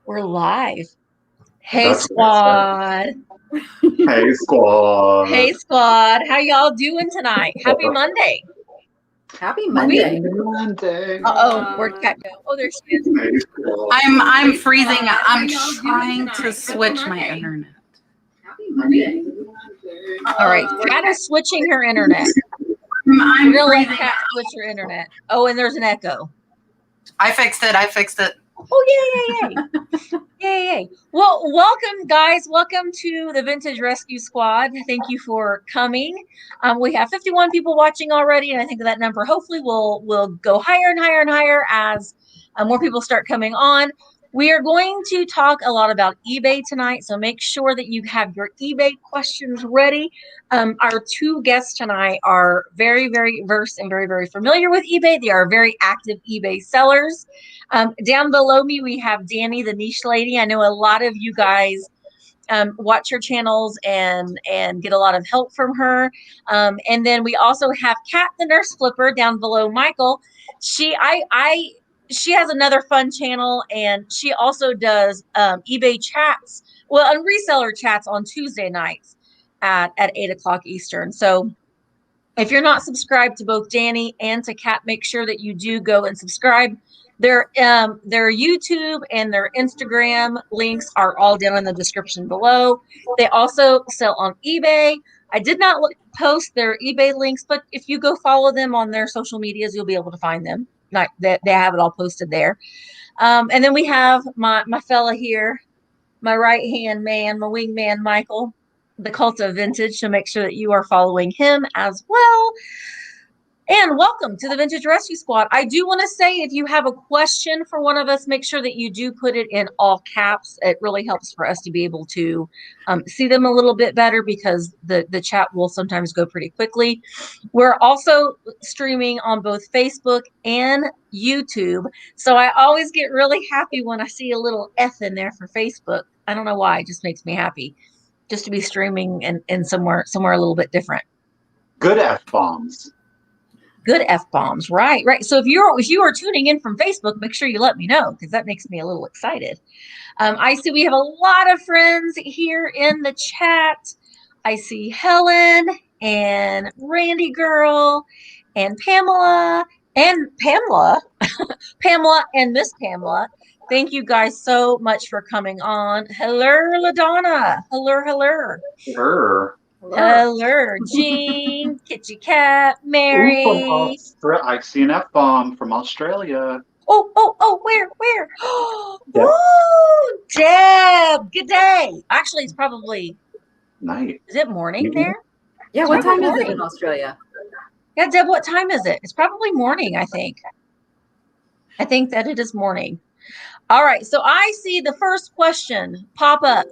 We're live. Hey, That's squad. Hey, squad. Hey, squad. How y'all doing tonight? Happy Monday. Happy Monday. Monday. Where'd Kat go? Oh, there she is. Hey, squad. I'm freezing. I'm trying to switch my internet. Happy Monday. All right. Kat is switching her internet. I'm We're gonna let freezing. Kat switch her internet. Oh, and there's an echo. I fixed it. Oh, yay. Yay. Well, welcome, guys. Welcome to the Vintage Rescue Squad. Thank you for coming. We have 51 people watching already, and I think that number hopefully will go higher and higher and higher as more people start coming on. We are going to talk a lot about eBay tonight, so make sure that you have your eBay questions ready. Our two guests tonight are very, very versed and very, very familiar with eBay. They are very active eBay sellers. Down below me, we have Danni, the niche lady. I know a lot of you guys watch her channels and get a lot of help from her. And then we also have Kat, the nurse flipper, down below Michael. She has another fun channel, and she also does eBay chats, and reseller chats on Tuesday nights at 8 o'clock Eastern. So if you're not subscribed to both Danni and to Kat, make sure that you do go and subscribe. Their YouTube and their Instagram links are all down in the description below. They also sell on eBay. I did not post their eBay links, but if you go follow them on their social medias, you'll be able to find them. They have it all posted there. And then we have my fella here, my right-hand man, my wingman, Michael, The.Cult.Of.Vintage. So make sure that you are following him as well. And welcome to the Vintage Rescue Squad. I do want to say, if you have a question for one of us, make sure that you do put it in all caps. It really helps for us to be able to see them a little bit better, because the chat will sometimes go pretty quickly. We're also streaming on both Facebook and YouTube. So I always get really happy when I see a little F in there for Facebook. I don't know why. It just makes me happy just to be streaming and somewhere a little bit different. Good F-bombs. Good F-bombs, right. So if you are tuning in from Facebook, make sure you let me know, because that makes me a little excited. I see we have a lot of friends here in the chat. I see Helen and Randy Girl and Pamela and Pamela and Miss Pamela. Thank you guys so much for coming on. Hello, LaDonna. Hello. Hello, Jean, Kitty Cat, Mary. Ooh, I see an F-bomb from Australia. Oh, where? Oh, Deb, good day. Actually, it's probably night. Is it morning there? Yeah, what time is it in Australia? Yeah, Deb, what time is it? It's probably morning, I think. I think that it is morning. All right, so I see the first question pop up.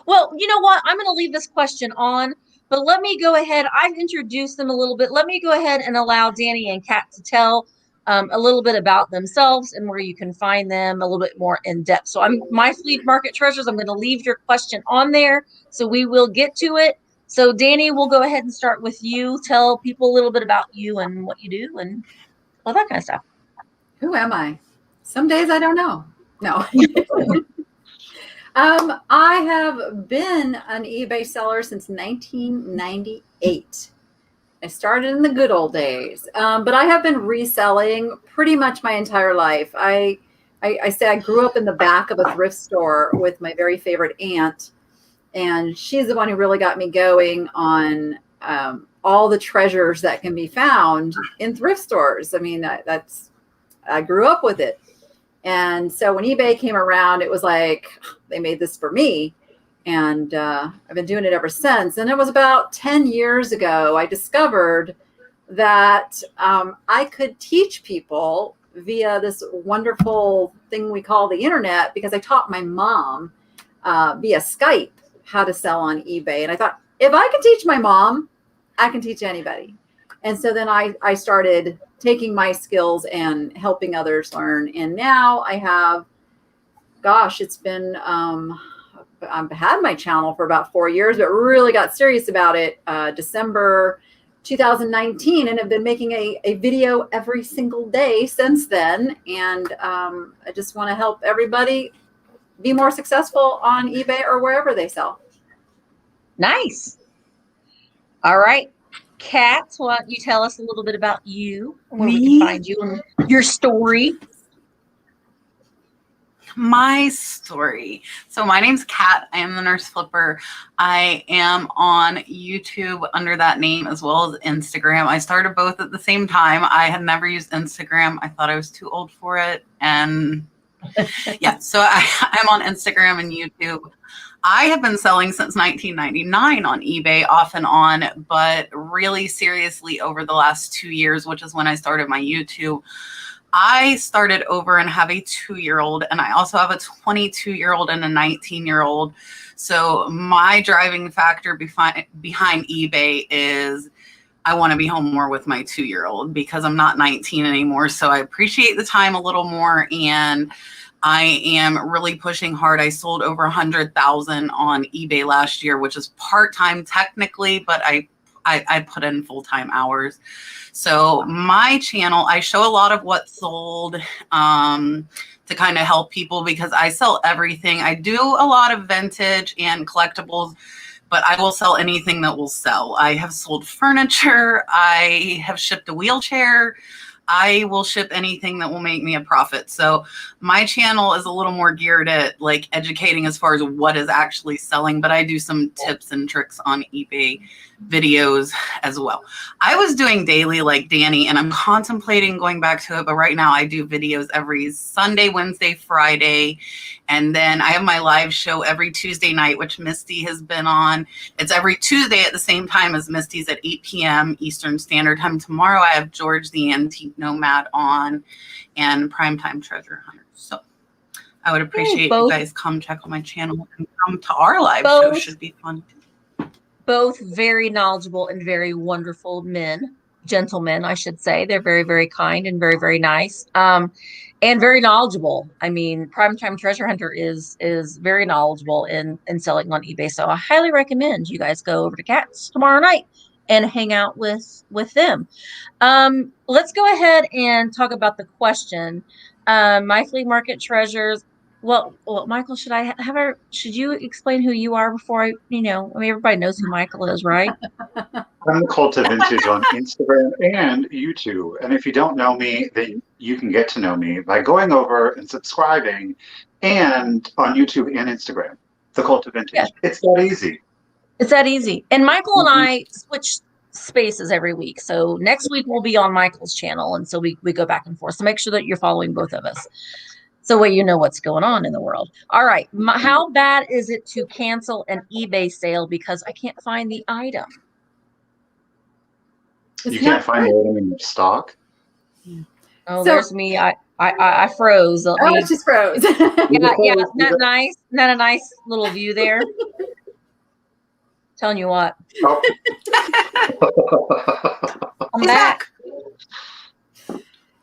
Well, you know what? I'm going to leave this question on, but let me go ahead. I've introduced them a little bit. Let me go ahead and allow Danni and Kat to tell a little bit about themselves and where you can find them a little bit more in depth. So my flea market treasures, I'm going to leave your question on there, so we will get to it. So Danni, we'll go ahead and start with you. Tell people a little bit about you and what you do and all that kind of stuff. Who am I? Some days I don't know. No. I have been an eBay seller since 1998. I started in the good old days, but I have been reselling pretty much my entire life. I say I grew up in the back of a thrift store with my very favorite aunt, and she's the one who really got me going on all the treasures that can be found in thrift stores. I mean, I grew up with it. And so when eBay came around, it was like, they made this for me. And I've been doing it ever since. And it was about 10 years ago, I discovered that I could teach people via this wonderful thing we call the internet, because I taught my mom via Skype how to sell on eBay. And I thought, if I can teach my mom, I can teach anybody. And so then I started taking my skills and helping others learn. And now I have, it's been, I've had my channel for about 4 years, but really got serious about it December 2019, and have been making a video every single day since then. And I just want to help everybody be more successful on eBay or wherever they sell. Nice. All right. Kat, why don't you tell us a little bit about you and where we can find you and your story? My story. So my name's Kat. I am the Nurse Flipper. I am on YouTube under that name as well as Instagram. I started both at the same time. I had never used Instagram. I thought I was too old for it. And yeah, so I'm on Instagram and YouTube. I have been selling since 1999 on eBay off and on, but really seriously over the last 2 years, which is when I started my YouTube. I started over and have a 2-year-old, and I also have a 22-year-old and a 19-year-old. So my driving factor behind eBay is I want to be home more with my 2-year-old because I'm not 19 anymore. So I appreciate the time a little more, and I am really pushing hard. I sold over 100,000 on eBay last year, which is part-time technically, but I put in full-time hours. So my channel, I show a lot of what's sold to kind of help people because I sell everything. I do a lot of vintage and collectibles, but I will sell anything that will sell. I have sold furniture. I have shipped a wheelchair. I will ship anything that will make me a profit. So my channel is a little more geared at like educating as far as what is actually selling, but I do some tips and tricks on eBay videos as well. I was doing daily like Danni, and I'm contemplating going back to it, but right now I do videos every Sunday, Wednesday, Friday, and then I have my live show every Tuesday night, which Misty has been on. It's every Tuesday at the same time as Misty's at 8 p.m. Eastern Standard Time. Tomorrow I have George the Antique Nomad on and Primetime Treasure Hunter. So I would appreciate you guys come check on my channel and come to our live show. Should be fun too. Both very knowledgeable and very wonderful gentlemen, I should say. They're very, very kind and very, very nice. And very knowledgeable. I mean, Primetime Treasure Hunter is very knowledgeable in selling on eBay. So I highly recommend you guys go over to Kat's tomorrow night and hang out with them. Let's go ahead and talk about the question. My flea market treasures. Well, Michael, should you explain who you are before I mean, everybody knows who Michael is, right? I'm The.Cult.Of.Vintage on Instagram and YouTube. And if you don't know me, then you can get to know me by going over and subscribing and on YouTube and Instagram. The.Cult.Of.Vintage. Yeah. It's that easy. It's that easy. And Michael and I switch spaces every week. So next week we'll be on Michael's channel. And so we go back and forth. So make sure that you're following both of us. So you know what's going on in the world. All right. How bad is it to cancel an eBay sale because I can't find the item? You can't find the item in your stock? Oh, so, there's me. I froze. It just froze. Yeah. Isn't that nice? Isn't that a nice little view there? Telling you what. Oh. I'm back.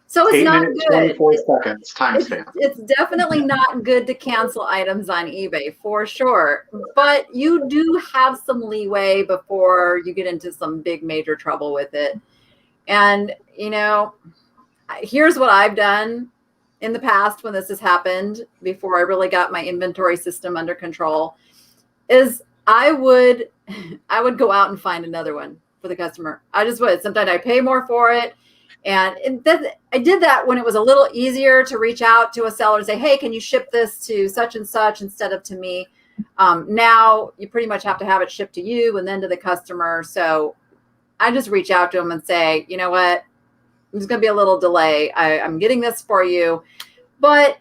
So it's 8 not minutes, good. 24 seconds timestamp. It's definitely not good to cancel items on eBay for sure. But you do have some leeway before you get into some big major trouble with it. And, here's what I've done in the past when this has happened before I really got my inventory system under control is I would go out and find another one for the customer. I just would. Sometimes I pay more for it. And I did that when it was a little easier to reach out to a seller and say, hey, can you ship this to such and such instead of to me? Now you pretty much have to have it shipped to you and then to the customer. So I just reach out to them and say, you know what? There's going to be a little delay. I'm getting this for you. But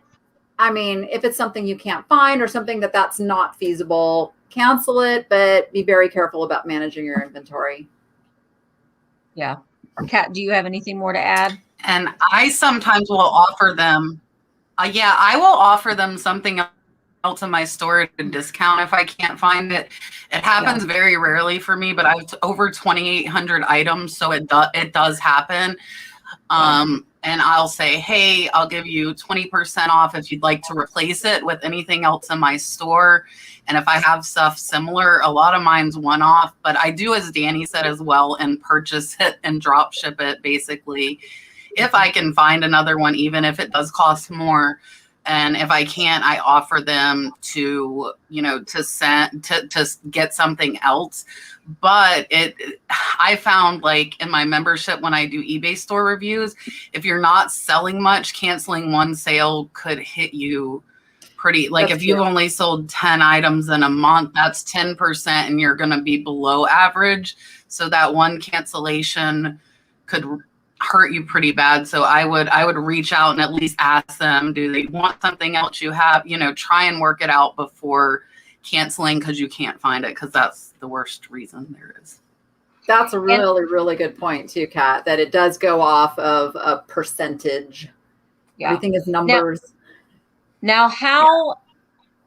I mean, if it's something you can't find or something that's not feasible, cancel it, but be very careful about managing your inventory. Yeah. Kat, do you have anything more to add? And I sometimes will offer them, I will offer them something else in my store at a discount if I can't find it. It happens very rarely for me, but I have over 2,800 items, so it does happen. And I'll say, hey, I'll give you 20% off if you'd like to replace it with anything else in my store. And if I have stuff similar, a lot of mine's one-off, but I do, as Danni said as well, and purchase it and drop ship it basically. If I can find another one, even if it does cost more, And if I can't, I offer them to, to send to get something else. But I found, like, in my membership, when I do eBay store reviews, if you're not selling much, canceling one sale could hit you pretty, like, if you've only sold 10 items in a month, that's 10%, and you're going to be below average. So that one cancellation could hurt you pretty bad. So I would reach out and at least ask them, do they want something else you have? Try and work it out before canceling, because you can't find it, because that's the worst reason there is. That's a really, really good point too, Kat, that it does go off of a percentage. Yeah. Everything is numbers. Now how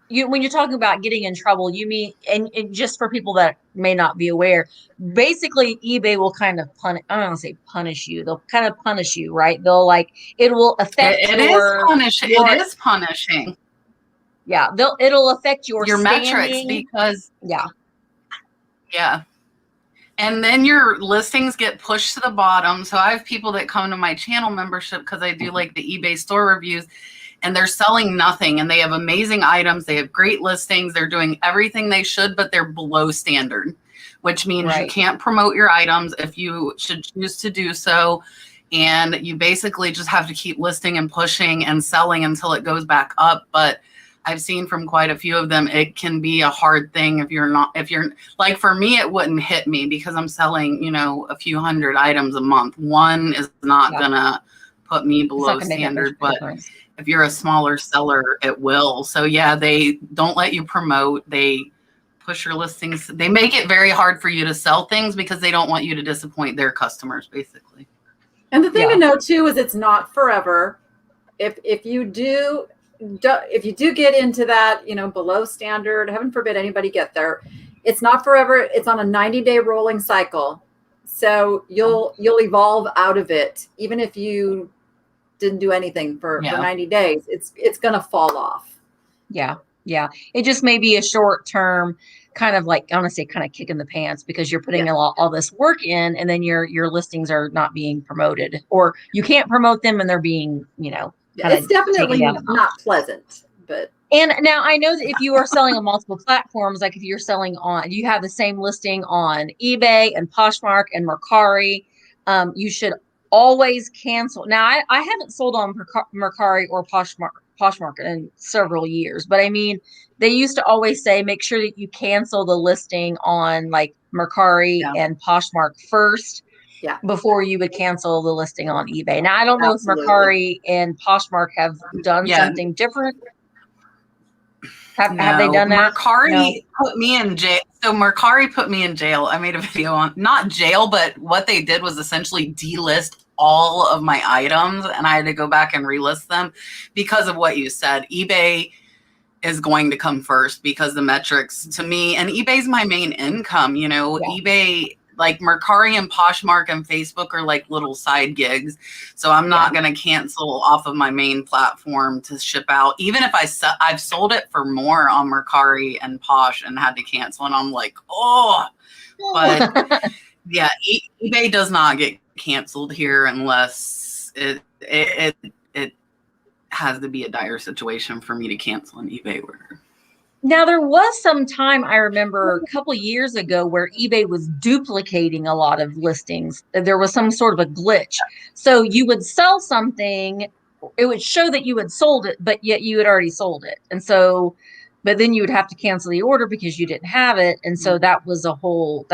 when you're talking about getting in trouble, you mean, and just for people that may not be aware, basically eBay will kind of I don't want to say punish you. They'll kind of punish you, right? They'll, like, it will affect It is punishing. Yeah, it'll affect your metrics, because yeah. And then your listings get pushed to the bottom. So I have people that come to my channel membership because I do, like, the eBay store reviews, and they're selling nothing, and they have amazing items. They have great listings. They're doing everything they should, but they're below standard, which means you can't promote your items if you should choose to do so. And you basically just have to keep listing and pushing and selling until it goes back up. But I've seen from quite a few of them, it can be a hard thing if you're like, for me, it wouldn't hit me because I'm selling, a few hundred items a month. One is not gonna put me below standard, but if you're a smaller seller, it will. So yeah, they don't let you promote. They push your listings. They make it very hard for you to sell things because they don't want you to disappoint their customers, basically. And the thing to know too is it's not forever. If you do get into that, below standard, heaven forbid anybody get there, it's not forever. It's on a 90-day rolling cycle. So you'll evolve out of it. Even if you didn't do anything for 90 days, it's going to fall off. Yeah. Yeah. It just may be a short term kind of, like, I want to say, kind of kick in the pants because you're putting all this work in, and then your listings are not being promoted, or you can't promote them and they're being, it's definitely not pleasant. But and now I know that if you are selling on multiple platforms, like if you're selling you have the same listing on eBay and Poshmark and Mercari, you should always cancel. Now I haven't sold on Mercari or Poshmark in several years, but I mean, they used to always say, make sure that you cancel the listing on, like, Mercari and Poshmark first. Yeah. Before you would cancel the listing on eBay. Now, I don't know if Mercari and Poshmark have done something different. Have they done that? Mercari put me in jail. So Mercari put me in jail. I made a video on, not jail, but what they did was essentially delist all of my items, and I had to go back and relist them because of what you said. eBay is going to come first because the metrics to me, and eBay's my main income, eBay, like Mercari and Poshmark and Facebook are like little side gigs. So I'm not going to cancel off of my main platform to ship out. Even if I've sold it for more on Mercari and Posh and had to cancel, and I'm like, but yeah, eBay does not get canceled here unless it has to be a dire situation for me to cancel an eBay order. Now, there was some time, I remember a couple of years ago, where eBay was duplicating a lot of listings. There was some sort of a glitch. So you would sell something, it would show that you had sold it, but yet you had already sold it. And so, but then you would have to cancel the order because you didn't have it. And so that was a whole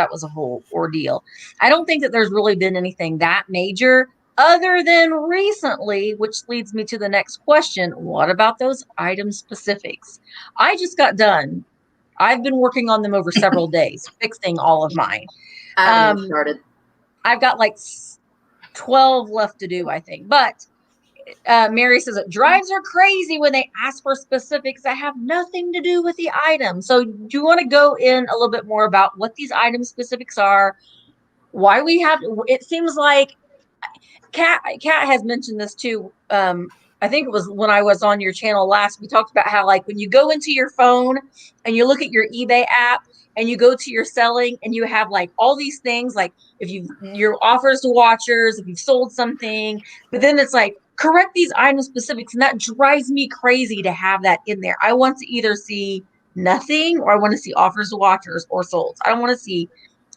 ordeal. I don't think that there's really been anything that major, other than recently, which leads me to the next question. What about those item specifics? I just got done. I've been working on them over several days, fixing all of mine. I haven't started. I've got like 12 left to do, I think. But Mary says it drives her crazy when they ask for specifics that have nothing to do with the item. So do you want to go in a little bit more about what these item specifics are? Why we have, it seems like Kat has mentioned this too. I think it was when I was on your channel last, we talked about how, like, when you go into your phone and you look at your eBay app and you go to your selling and you have like all these things, like if your offers to watchers, if you've sold something, but then it's like correct these item specifics. And that drives me crazy to have that in there. I want to either see nothing, or I want to see offers to watchers or solds. I don't want to see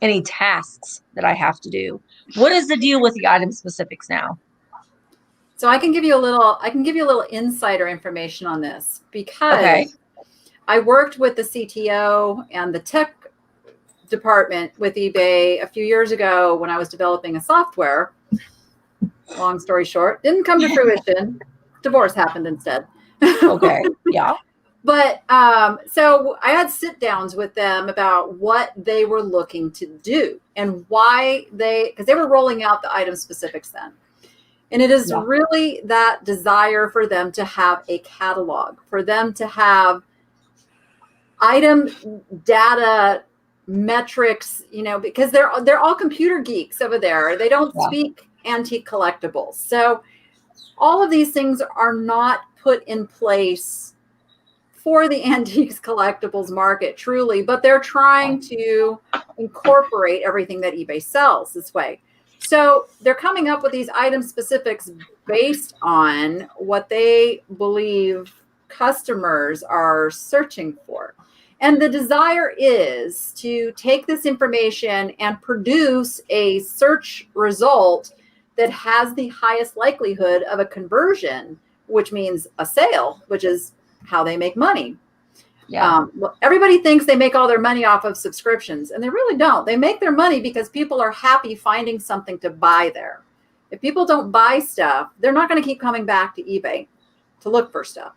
any tasks that I have to do. What is the deal with the item specifics now? So I can give you a little insider information on this, because I worked with the CTO and the tech department with eBay a few years ago when I was developing a software. Long story short, didn't come to fruition. Divorce happened instead. Okay. Yeah. But so I had sit downs with them about what they were looking to do and why because they were rolling out the item specifics then. And it is really that desire for them to have a catalog, for them to have item data metrics, because they're all computer geeks over there. They don't speak antique collectibles. So all of these things are not put in place for the antiques collectibles market, truly, but they're trying to incorporate everything that eBay sells this way. So they're coming up with these item specifics based on what they believe customers are searching for. And the desire is to take this information and produce a search result that has the highest likelihood of a conversion, which means a sale, which is how they make money. Yeah. Everybody thinks they make all their money off of subscriptions, and they really don't. They make their money because people are happy finding something to buy there. If people don't buy stuff, they're not going to keep coming back to eBay to look for stuff.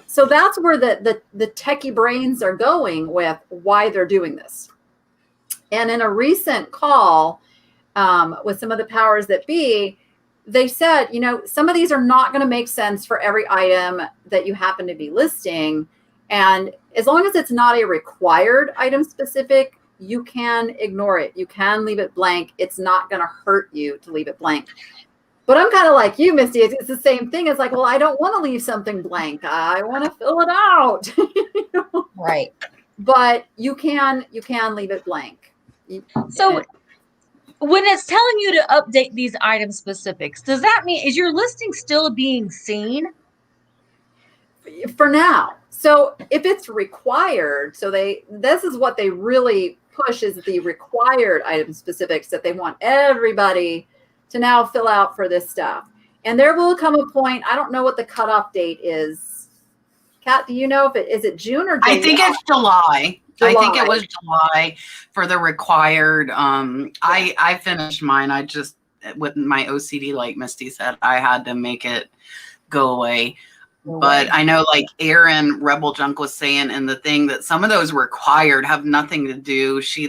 So that's where the techie brains are going with why they're doing this. And in a recent call with some of the powers that be, they said, some of these are not going to make sense for every item that you happen to be listing. And as long as it's not a required item specific, you can ignore it. You can leave it blank. It's not going to hurt you to leave it blank. But I'm kind of like you, Misty. It's the same thing. It's like, well, I don't want to leave something blank. I want to fill it out. Right. But you can leave it blank. So when it's telling you to update these item specifics, does that mean, is your listing still being seen? For now. So if it's required, this is what they really push, is the required item specifics that they want everybody to now fill out for this stuff. And there will come a point, I don't know what the cutoff date is. Kat, do you know is it June or July? I think it's July. I think it was July for the required. I finished mine. I just, with my OCD, like Misty said, I had to make it go away. But I know, like Erin Rebel Junk was saying in the thing, that some of those required have nothing to do. She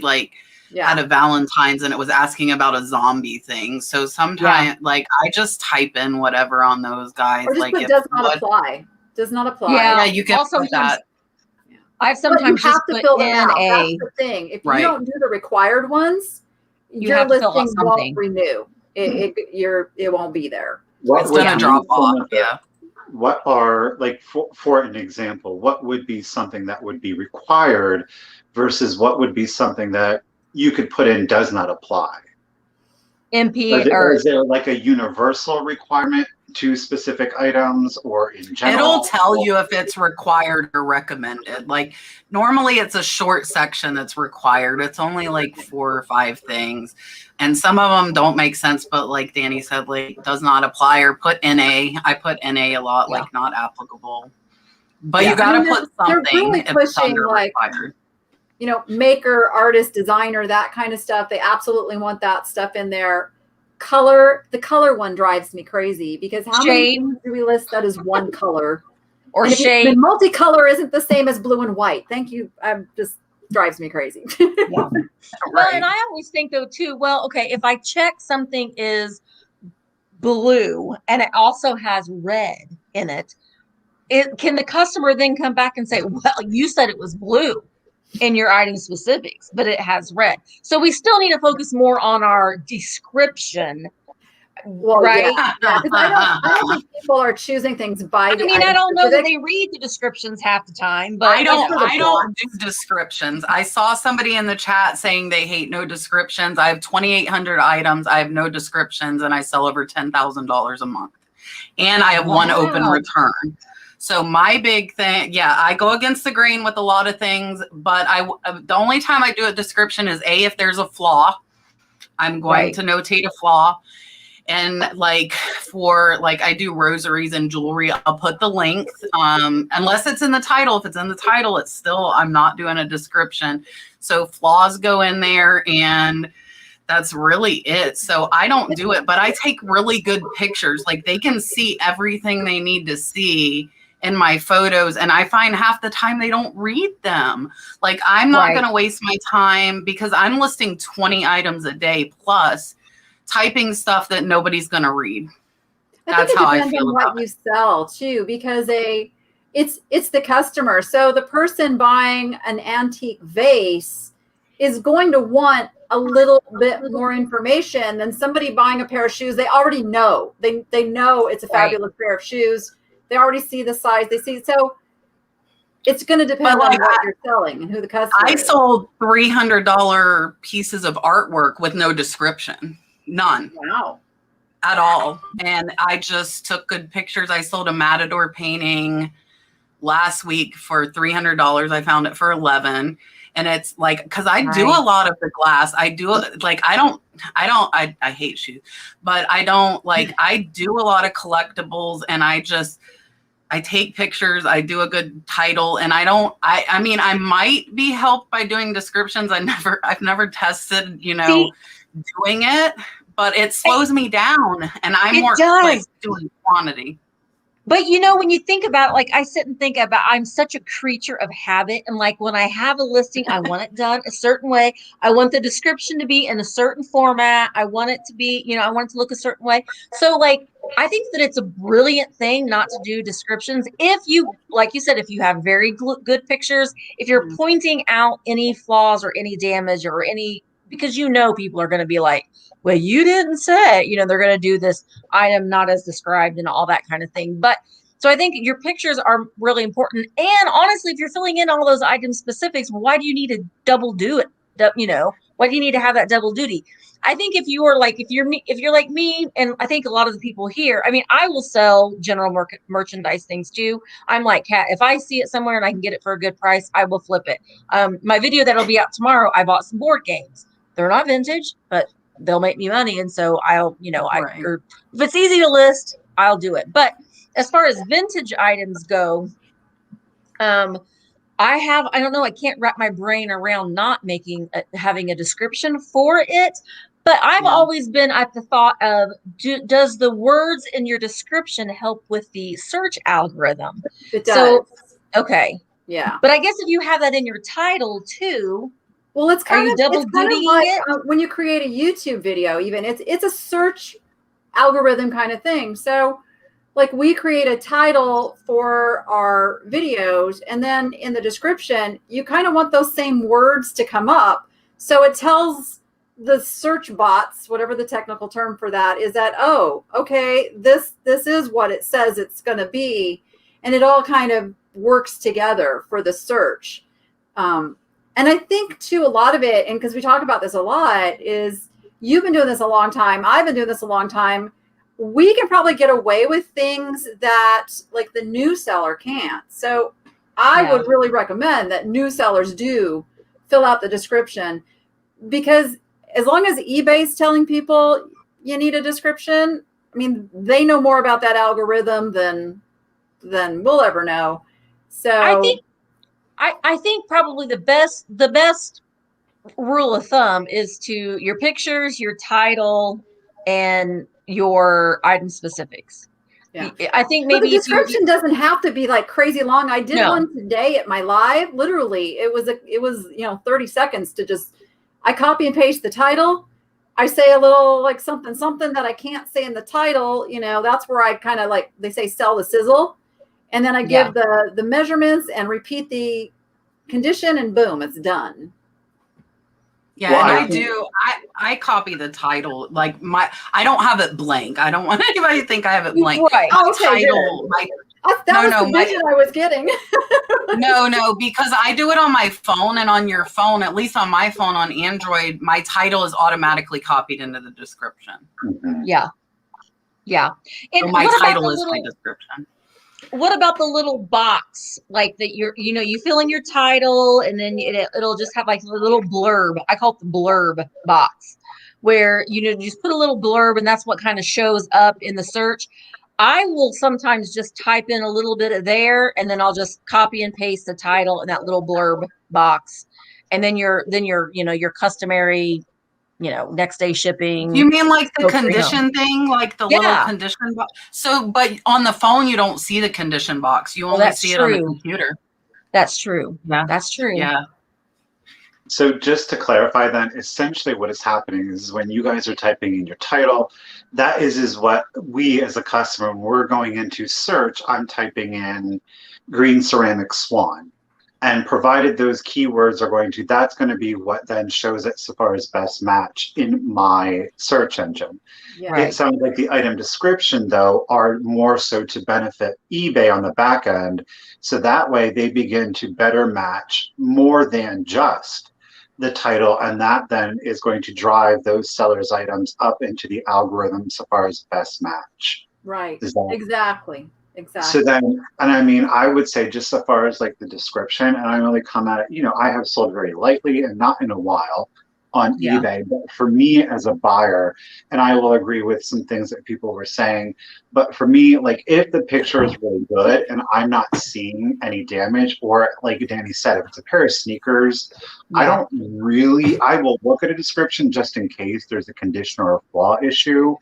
had a Valentine's and it was asking about a zombie thing. So sometimes I just type in whatever on those guys. Or just does not apply. Does not apply. Yeah, you can also put that. I've sometimes just put in That's the thing. If you don't do the required ones, your listing won't renew. It won't be there. It's gonna drop off. Yeah. What are, like, for an example, what would be something that would be required versus what would be something that you could put in does not apply? Is there like a universal requirement to specific items, or in general? It'll tell you if it's required or recommended. Like normally it's a short section that's required. It's only like 4 or 5 things. And some of them don't make sense, but like Danny said, like does not apply, or put NA. I put NA a lot, like not applicable. But you got to put something. They're really pushing like, maker, artist, designer, that kind of stuff. They absolutely want that stuff in there. The color one drives me crazy, because how many things do we list that is one color? Or shade. The multicolor isn't the same as blue and white. Thank you. Just drives me crazy. Well, and I always think though too, if I check something is blue and it also has red in it, can the customer then come back and say, well, you said it was blue in your item specifics, but it has red. So we still need to focus more on our description. Right? Yeah, I don't think people are choosing things by the I don't know that they read the descriptions half the time, but I don't do descriptions. I saw somebody in the chat saying they hate no descriptions. I have 2,800 items. I have no descriptions, and I sell over $10,000 a month. and I have one open Wow. return. So my big thing, yeah, I go against the grain with a lot of things, but the only time I do a description is if there's a flaw, I'm going Right. to notate a flaw. And like for like I do rosaries and jewelry, I'll put the length, unless it's in the title. If it's in the title, it's still, I'm not doing a description. So flaws go in there, and that's really it. So I don't do it, but I take really good pictures. Like they can see everything they need to see in my photos, and I find half the time they don't read them. Like I'm not Right. going to waste my time because I'm listing 20 items a day plus typing stuff that nobody's going to read. That's how I feel on about what you sell too, because it's the customer. So the person buying an antique vase is going to want a little bit more information than somebody buying a pair of shoes. They already know. They know it's a fabulous pair of shoes. They already see the size. They see. So it's going to depend on what you're selling and who the customer is. sold $300 pieces of artwork with no description. None. Wow. At all. And I just took good pictures. I sold a Matador painting last week for $300. I found it for $11. And it's like, because I do a lot of the glass. I do like, I hate shoes, but I don't like, I do a lot of collectibles, and I take pictures, I do a good title, and I mean, I might be helped by doing descriptions. I've never tested, doing it, but it slows me down, and I'm more like doing quantity. But when you think about it, like I sit and think about, I'm such a creature of habit. And like when I have a listing, I want it done a certain way. I want the description to be in a certain format. I want it to be, I want it to look a certain way. So like, I think that it's a brilliant thing not to do descriptions. If you, like you said, if you have very good pictures, if you're pointing out any flaws or any damage or any, because people are going to be like, well, you didn't say, they're going to do this item not as described and all that kind of thing. But so I think your pictures are really important. And honestly, if you're filling in all those item specifics, why do you need to double do it? Why do you need to have that double duty? I think if you're like me, and I think a lot of the people here, I mean, I will sell general merchandise things too. I'm like, Kat, if I see it somewhere and I can get it for a good price, I will flip it. My video that'll be out tomorrow, I bought some board games. They're not vintage, but they'll make me money. And so I'll, or if it's easy to list, I'll do it. But as far as vintage items go, I don't know, I can't wrap my brain around not having a description for it. But I've always been at the thought of, does the words in your description help with the search algorithm? It does. So, okay. Yeah. But I guess if you have that in your title too, well, it's kind of double dutying it? When you create a YouTube video, even it's a search algorithm kind of thing. So like we create a title for our videos, and then in the description, you kind of want those same words to come up. So it tells the search bots, whatever the technical term for that is, that, oh, okay, this is what it says it's going to be. And it all kind of works together for the search. And I think too, a lot of it, and because we talk about this a lot, is you've been doing this a long time. I've been doing this a long time. We can probably get away with things that like the new seller can't. So I would really recommend that new sellers do fill out the description, because as long as eBay's telling people you need a description, I mean, they know more about that algorithm than we'll ever know. So I think probably the best rule of thumb is to your pictures, your title, and your item specifics. Yeah. I think maybe the description doesn't have to be like crazy long. I did one today at my live. Literally, it was 30 seconds to just, I copy and paste the title. I say a little like something that I can't say in the title. That's where I kind of, like they say, sell the sizzle. And then I give the measurements and repeat the condition, and boom, it's done. Yeah, well, and I copy the title. Like I don't have it blank. I don't want anybody to think I have it blank. Right. Oh, okay, title, that was the vision I was getting. No, because I do it on my phone, and on your phone, at least on my phone on Android, my title is automatically copied into the description. Yeah. Yeah. So And my what about title the is my little, description. what about the little box, like that you fill in your title and then it'll just have like a little blurb. I call it the blurb box, where you just put a little blurb and that's what kind of shows up in the search. I will sometimes just type in a little bit of there and then I'll just copy and paste the title in that little blurb box. And then your customary, next day Do you shipping. mean like the Go free home. condition thing, like the little Yeah. condition box? So, but on the phone, you don't see the condition box. You Well, only that's see it on the true. computer. That's true. Yeah. That's true. Yeah. So just to clarify then, essentially what is happening is when you guys are typing in your title, that is what we as a customer, when we're going into search, I'm typing in green ceramic swan. And provided those keywords are that's going to be what then shows it so far as best match in my search engine. Yeah. Right. It sounds like the item description, though, are more so to benefit eBay on the back end. So that way they begin to better match more than just the title. And that then is going to drive those sellers' items up into the algorithm so far as best match. Right. Is that Exactly. so then, and I mean, I would say just so far as like the description, and I only come at it, I have sold very lightly and not in a while on Yeah. eBay. But for me as a buyer, and I will agree with some things that people were saying, but for me, like if the picture is really good and I'm not seeing any damage, or like Danny said, if it's a pair of sneakers, I will look at a description just in case there's a condition or a flaw issue.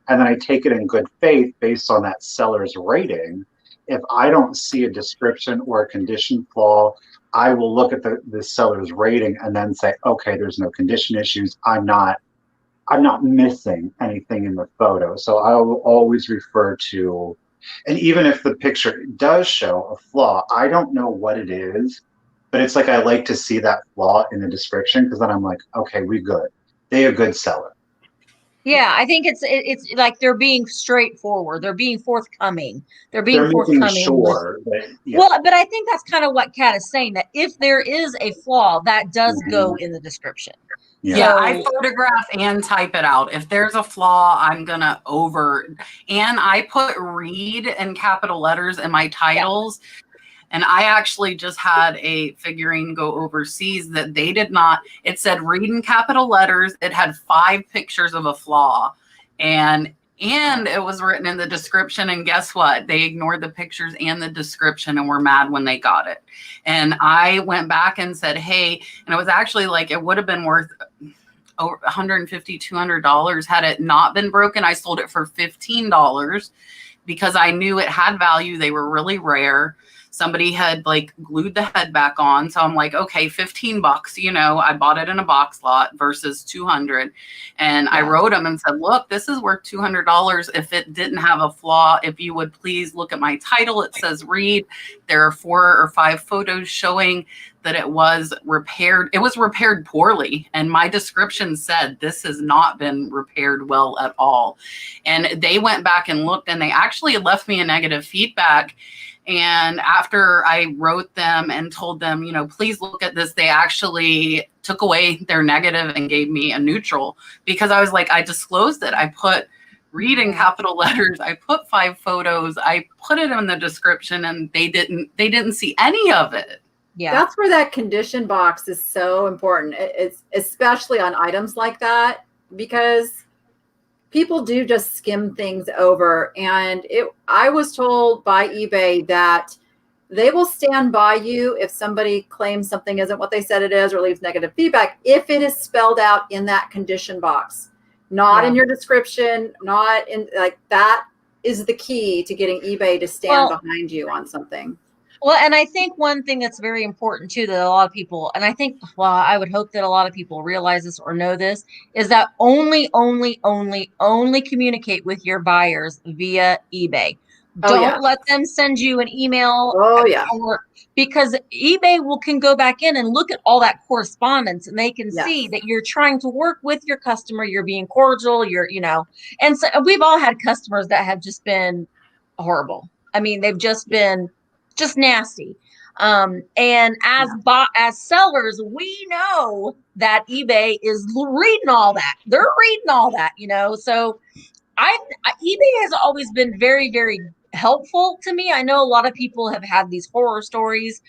And then I take it in good faith based on that seller's rating. If I don't see a description or a condition flaw, I will look at the seller's rating and then say, okay, there's no condition issues. I'm not missing anything in the photo. So I will always refer to, and even if the picture does show a flaw, I don't know what it is, but it's like I like to see that flaw in the description because then I'm like, okay, we good. They a good seller. Yeah, I think it's like they're being straightforward. They're being forthcoming. They're being They're making forthcoming with. sure that, yeah. Well, but I think that's kind of what Kat is saying, that if there is a flaw, that does go Mhm. in the description. Yeah. Yeah, So, I photograph and type it out. If there's a flaw, I'm gonna and I put read in capital letters in my titles. And I actually just had a figurine go overseas that they did not, it said read in capital letters. It had 5 pictures of a flaw and it was written in the description. And guess what? They ignored the pictures and the description and were mad when they got it. And I went back and said, hey, and it was actually like, it would have been worth over $150, $200 had it not been broken. I sold it for $15 because I knew it had value. They were really rare. Somebody had like glued the head back on. So I'm like, okay, $15, I bought it in a box lot versus 200. And I wrote them and said, look, this is worth $200 if it didn't have a flaw. If you would please look at my title, it says read. There are 4 or 5 photos showing that it was repaired. It was repaired poorly. And my description said, this has not been repaired well at all. And they went back and looked and they actually left me a negative feedback. And after I wrote them and told them, please look at this, they actually took away their negative and gave me a neutral because I was like, I disclosed it. I put read in capital letters. I put 5 photos. I put it in the description and they didn't see any of it. yeah, That's where that condition box is so important. It's especially on items like that because people do just skim things over. And I was told by eBay that they will stand by you if somebody claims something isn't what they said it is or leaves negative feedback if it is spelled out in that condition box, not in your description, not in like that is the key to getting eBay to stand behind you on something. Well, and I think one thing that's very important too that a lot of people, and I think, well, I would hope that a lot of people realize this or know this, is that only communicate with your buyers via eBay. Don't let them send you an email. Because eBay can go back in and look at all that correspondence and they can see that you're trying to work with your customer, you're being cordial, and so we've all had customers that have just been horrible. I mean, they've just been nasty. And as sellers, we know that eBay is reading all that. They're reading all that, so eBay has always been very, very helpful to me. I know a lot of people have had these horror stories.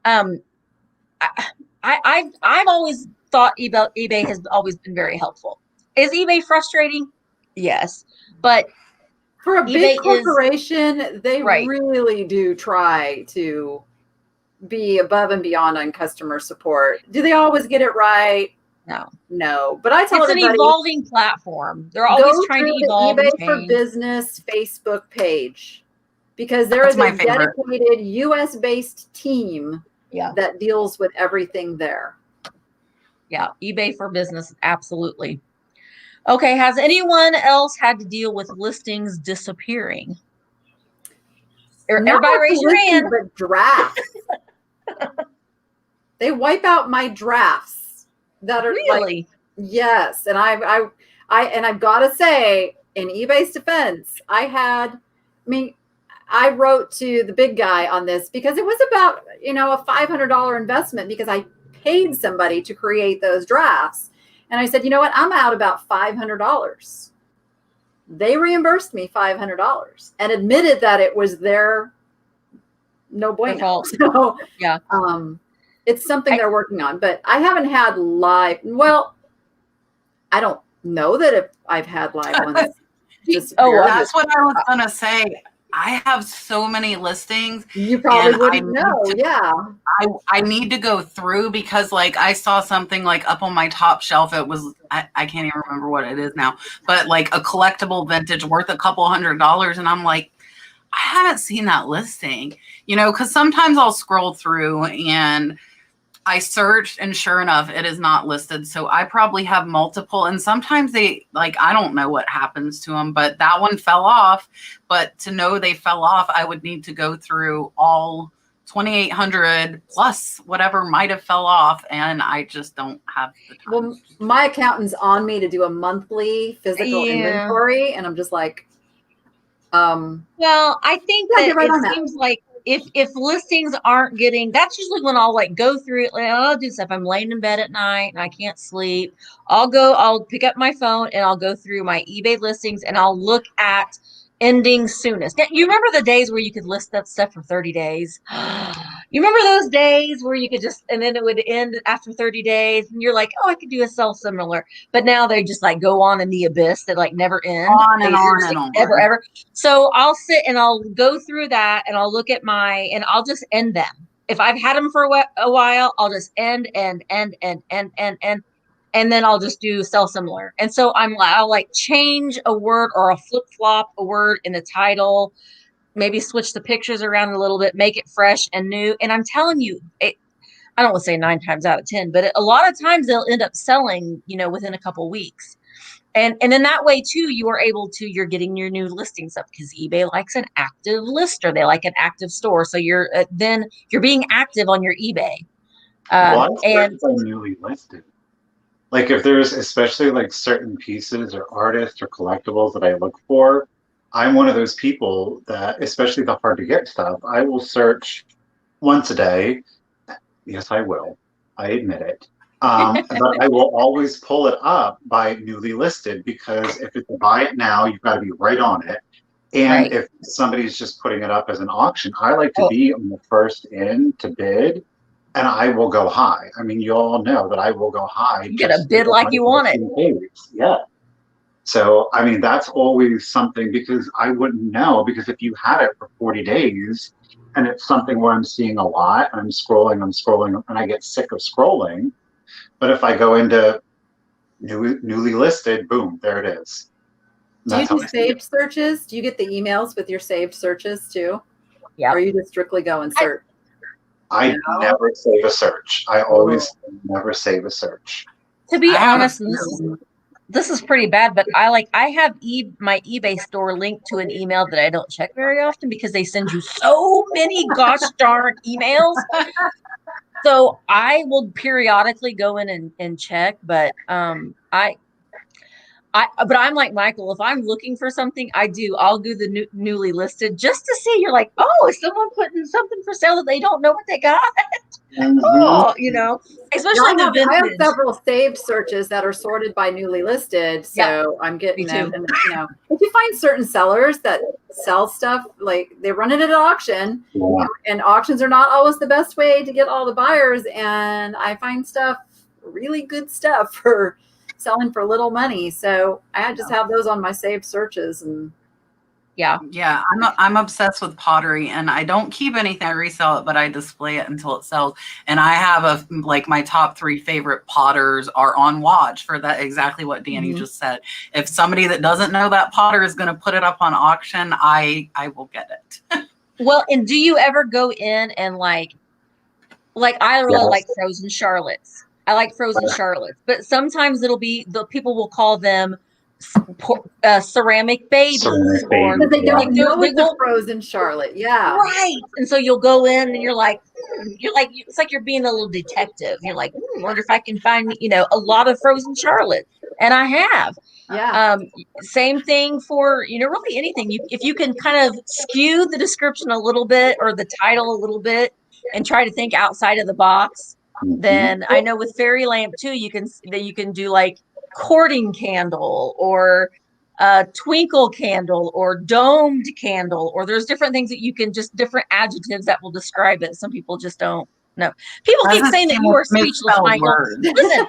Um, I've always thought eBay has always been very helpful. Is eBay frustrating? Yes, but For a big eBay is corporation, they right. really do try to be above and beyond on customer support. Do they always get it right? No. But I tell It's an everybody, evolving platform. They're always go trying to through the evolve and eBay for change. Business Facebook page, because there That's is my a favorite. dedicated US based team Yeah. that deals with everything there. Yeah, eBay for Business, absolutely. Okay, has anyone else had to deal with listings disappearing? Everybody raise your hand. But drafts. They wipe out my drafts that are Really? yes. And I've got to say, in eBay's defense, I wrote to the big guy on this because it was about, a $500 investment because I paid somebody to create those drafts. And I said, you know what? I'm out about $500. They reimbursed me $500 and admitted that it was their no bueno. Fault. So yeah. It's something they're working on, but I haven't had live. Well, I don't know that if I've had live ones. That's what I was gonna say. I have so many listings. You probably wouldn't know. Yeah. I need to go through because like I saw something like up on my top shelf. It was, I can't even remember what it is now, but like a collectible vintage worth a couple $100. And I'm like, I haven't seen that listing, because sometimes I'll scroll through and I searched and sure enough, it is not listed. So I probably have multiple, and sometimes they I don't know what happens to them, but that one fell off. But to know they fell off, I would need to go through all 2,800 plus whatever might have fell off. And I just don't have the time. Well, my accountant's on me to do a monthly physical inventory. And I'm just like, well, I think that it seems like if listings aren't getting, that's usually when I'll go through it. I'll do stuff. I'm laying in bed at night and I can't sleep. I'll pick up my phone and I'll go through my eBay listings and I'll look at ending soonest. You remember the days where you could list that stuff for 30 days? You remember those days where you could and then it would end after 30 days and you're like, oh, I could do a sell similar. But now they just go on in the abyss that never end. On and on and on. Ever. So I'll sit and I'll go through that and I'll look at and I'll just end them. If I've had them for a while, I'll just end. And then I'll just do sell similar. And so I'll change a word or a flip flop a word in the title, maybe switch the pictures around a little bit, make it fresh and new. And I'm telling you, I don't want to say 9 times out of 10, but a lot of times they'll end up selling, within a couple weeks. And in that way too, you're getting your new listings up because eBay likes an active lister. They like an active store. So you're being active on your eBay. And newly listed. If there's especially certain pieces or artists or collectibles that I look for, I'm one of those people that, especially the hard to get stuff, I will search once a day. Yes, I will. I admit it. But I will always pull it up by newly listed because if it's a buy it now, you've got to be right on it. And if somebody's just putting it up as an auction, I like to be on the first in to bid. And I will go high. I mean, you all know that I will go high. You get a bid like you want it. Yeah. So, I mean, that's always something because I wouldn't know because if you had it for 40 days and it's something where I'm seeing a lot, I'm scrolling, and I get sick of scrolling. But if I go into newly listed, boom, there it is. Do you do saved searches? Do you get the emails with your saved searches too? Yeah. Or you just strictly go and search? I never save a search. I always never save a search. To be honest, this is pretty bad, but I have my eBay store linked to an email that I don't check very often because they send you so many gosh darn emails. So I will periodically go in and check, but but I'm like Michael, if I'm looking for something, I'll do the newly listed just to see. You're like, oh, is someone putting something for sale that they don't know what they got? oh, you know, especially Yeah, the I have vintage. several saved searches that are sorted by newly listed, so I'm getting them. And if you find certain sellers that sell stuff, like they run it at auction, and auctions are not always the best way to get all the buyers. And I find stuff, really good stuff, for selling for little money. So I just have those on my saved searches. And yeah, I'm obsessed with pottery, and I don't keep anything. I resell it, but I display it until it sells. And I have my top 3 favorite potters are on watch for that, exactly what Danni just said. If somebody that doesn't know that potter is going to put it up on auction, I will get it. Well, and do you ever go in and like I really like frozen Charlottes. I like frozen Charlottes, but sometimes the people will call them ceramic babies, or they don't know they it's a frozen Charlotte. Yeah, right. And so you'll go in and you're like it's like you're being a little detective. You're like, wonder if I can find a lot of frozen Charlotte, and I have. Yeah. Same thing for really anything. If you can kind of skew the description a little bit or the title a little bit and try to think outside of the box, then I know with Fairy Lamp too, you can do like courting candle or twinkle candle or domed candle, or there's different things that you can just different adjectives that will describe it. Some people just don't know. People keep saying that you are speechless, Michael. Listen,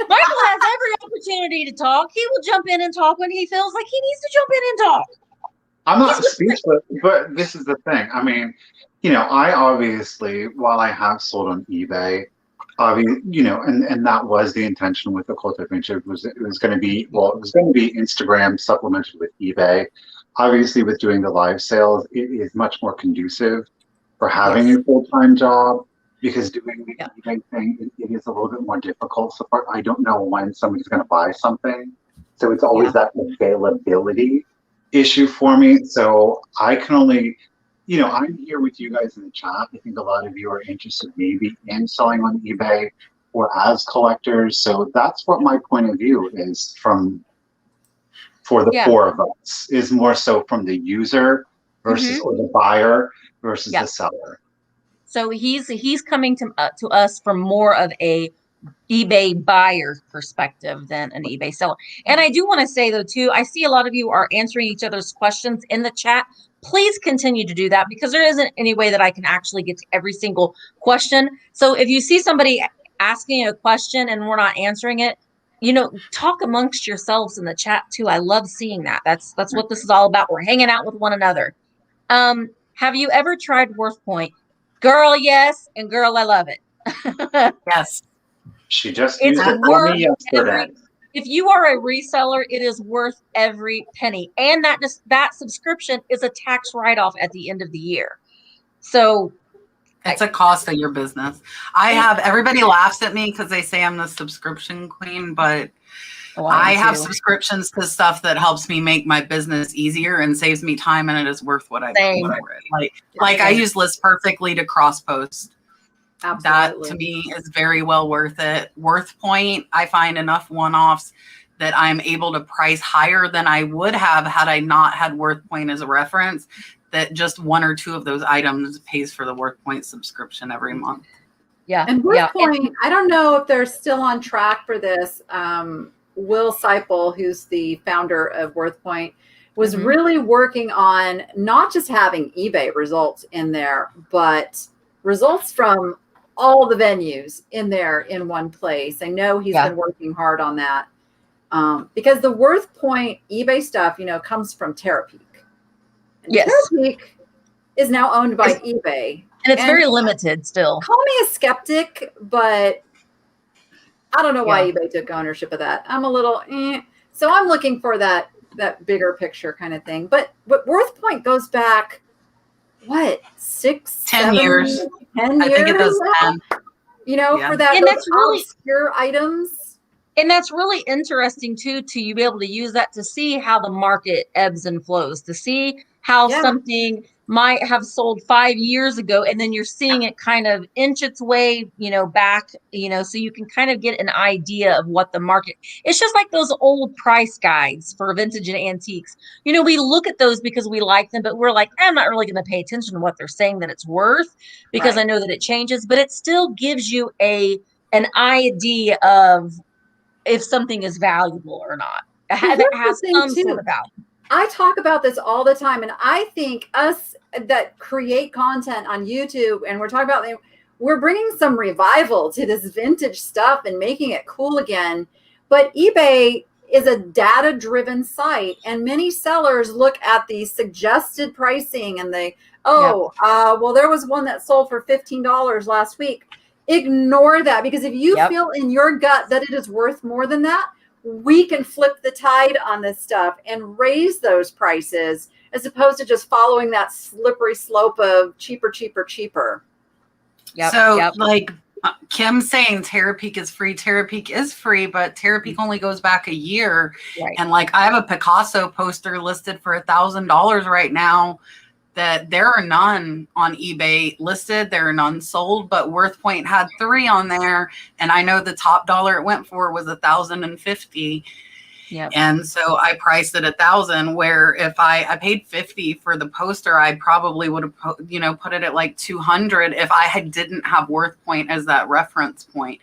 Michael has every opportunity to talk. He will jump in and talk when he feels like he needs to jump in and talk. I'm not speechless, but this is the thing. I mean, I obviously, while I have sold on eBay, and that was the intention with the Cult.Of.Vintage, it was going to be Instagram supplemented with eBay. Obviously, with doing the live sales, it is much more conducive for having a full-time job, because doing the eBay thing, it is a little bit more difficult. So I don't know when somebody's going to buy something. So it's always that availability issue for me. So I can only, I'm here with you guys in the chat. I think a lot of you are interested maybe in selling on eBay or as collectors. So that's what my point of view is for the 4 of us, is more so from the user versus or the buyer versus the seller. So he's coming to us from more of a eBay buyer perspective than an eBay seller. And I do want to say though too, I see a lot of you are answering each other's questions in the chat. Please continue to do that, because there isn't any way that I can actually get to every single question. So if you see somebody asking a question and we're not answering it, talk amongst yourselves in the chat too. I love seeing that. That's what this is all about. We're hanging out with one another. Have you ever tried WorthPoint? Girl, yes, and girl, I love it. Yes. She just used it for me yesterday. If you are a reseller, it is worth every penny. And that subscription is a tax write-off at the end of the year. So it's a cost of your business. Everybody laughs at me because they say I'm the subscription queen, but I have subscriptions to stuff that helps me make my business easier and saves me time, and it is worth what I pay for it. Like I use List Perfectly to cross post. Absolutely. That to me is very well worth it. WorthPoint, I find enough one-offs that I'm able to price higher than I would have had I not had WorthPoint as a reference, that just 1 or 2 of those items pays for the WorthPoint subscription every month. Yeah. And WorthPoint, I don't know if they're still on track for this. Will Seipel, who's the founder of WorthPoint, was really working on not just having eBay results in there, but results from all the venues in there in one place. I know he's been working hard on that, because the WorthPoint eBay stuff, comes from Terapeak. Terapeak is now owned by eBay. And it's very limited still. Call me a skeptic, but I don't know why eBay took ownership of that. I'm a little, So I'm looking for that bigger picture kind of thing. But WorthPoint goes back, what, 10 years? 10 years? I think it does 10. For that, and that's really obscure items. And that's really interesting too, to you be able to use that to see how the market ebbs and flows, to see how something might have sold 5 years ago, and then you're seeing it kind of inch its way, back, so you can kind of get an idea of what the market. It's just like those old price guides for vintage and antiques. We look at those because we like them, but we're like, I'm not really going to pay attention to what they're saying that it's worth, because I know that it changes, but it still gives you an idea of if something is valuable or not. That has some sort of value. I talk about this all the time, and I think us that create content on YouTube, and we're talking about, we're bringing some revival to this vintage stuff and making it cool again. But eBay is a data-driven site, and many sellers look at the suggested pricing and well, there was one that sold for $15 last week. Ignore that, because if you feel in your gut that it is worth more than that, we can flip the tide on this stuff and raise those prices, as opposed to just following that slippery slope of cheaper, cheaper, cheaper. Like Kim's saying, Terapeak is free. Terapeak is free, but Terapeak only goes back a year. Right. And like, I have a Picasso poster listed for $1,000 right now, that there are none on eBay listed. There are none sold, but WorthPoint had 3 on there. And I know the top dollar it went for was $1,050. Yeah. And so I priced it $1,000, where if I paid $50 for the poster, I probably would have, put it at like $200 if I didn't have WorthPoint as that reference point.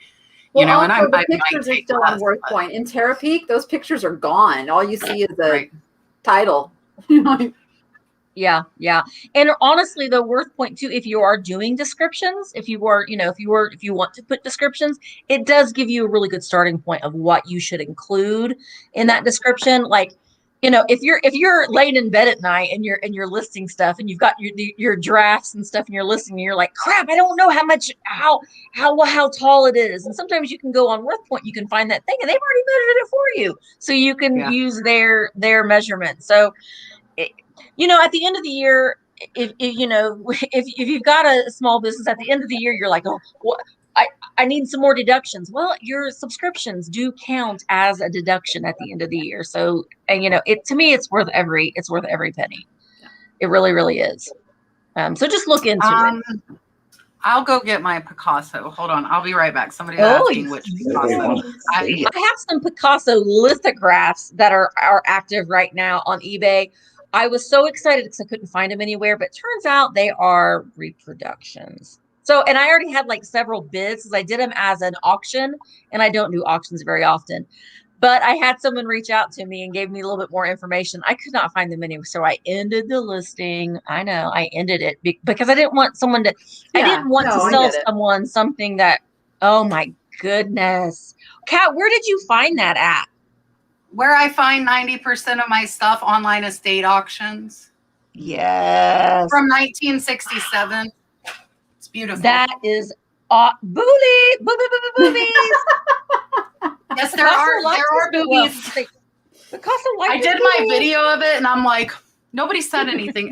And the pictures are still on WorthPoint. In Terapeak, those pictures are gone. All you see is the title. Yeah. And honestly, the WorthPoint too, if you are doing descriptions, if you want to put descriptions, it does give you a really good starting point of what you should include in that description. Like, if you're laying in bed at night and you're listing stuff, and you've got your drafts and stuff, and you're listing, and you're like, crap, I don't know how tall it is. And sometimes you can go on WorthPoint, you can find that thing, and they've already measured it for you, so you can use their measurement. So at the end of the year, if you've got a small business, at the end of the year, you're like, oh, I need some more deductions. Well, your subscriptions do count as a deduction at the end of the year. So, and to me, it's worth every penny. It really, really is. So just look into it. I'll go get my Picasso. Hold on. I'll be right back. Somebody's asking which Picasso. I have some Picasso lithographs that are active right now on eBay. I was so excited because I couldn't find them anywhere, but turns out they are reproductions. So, and I already had like several bids because I did them as an auction, and I don't do auctions very often. But I had someone reach out to me and gave me a little bit more information. I could not find them anywhere, so I ended the listing. I know I ended it because I didn't want someone to. I didn't want to sell someone something that. Oh my goodness, Kat, where did you find that at? Where I find 90% of my stuff, online estate auctions. Yes. From 1967. It's beautiful. That is boobies. Yes, there are boobies. I did my video of it, and I'm like, nobody said anything.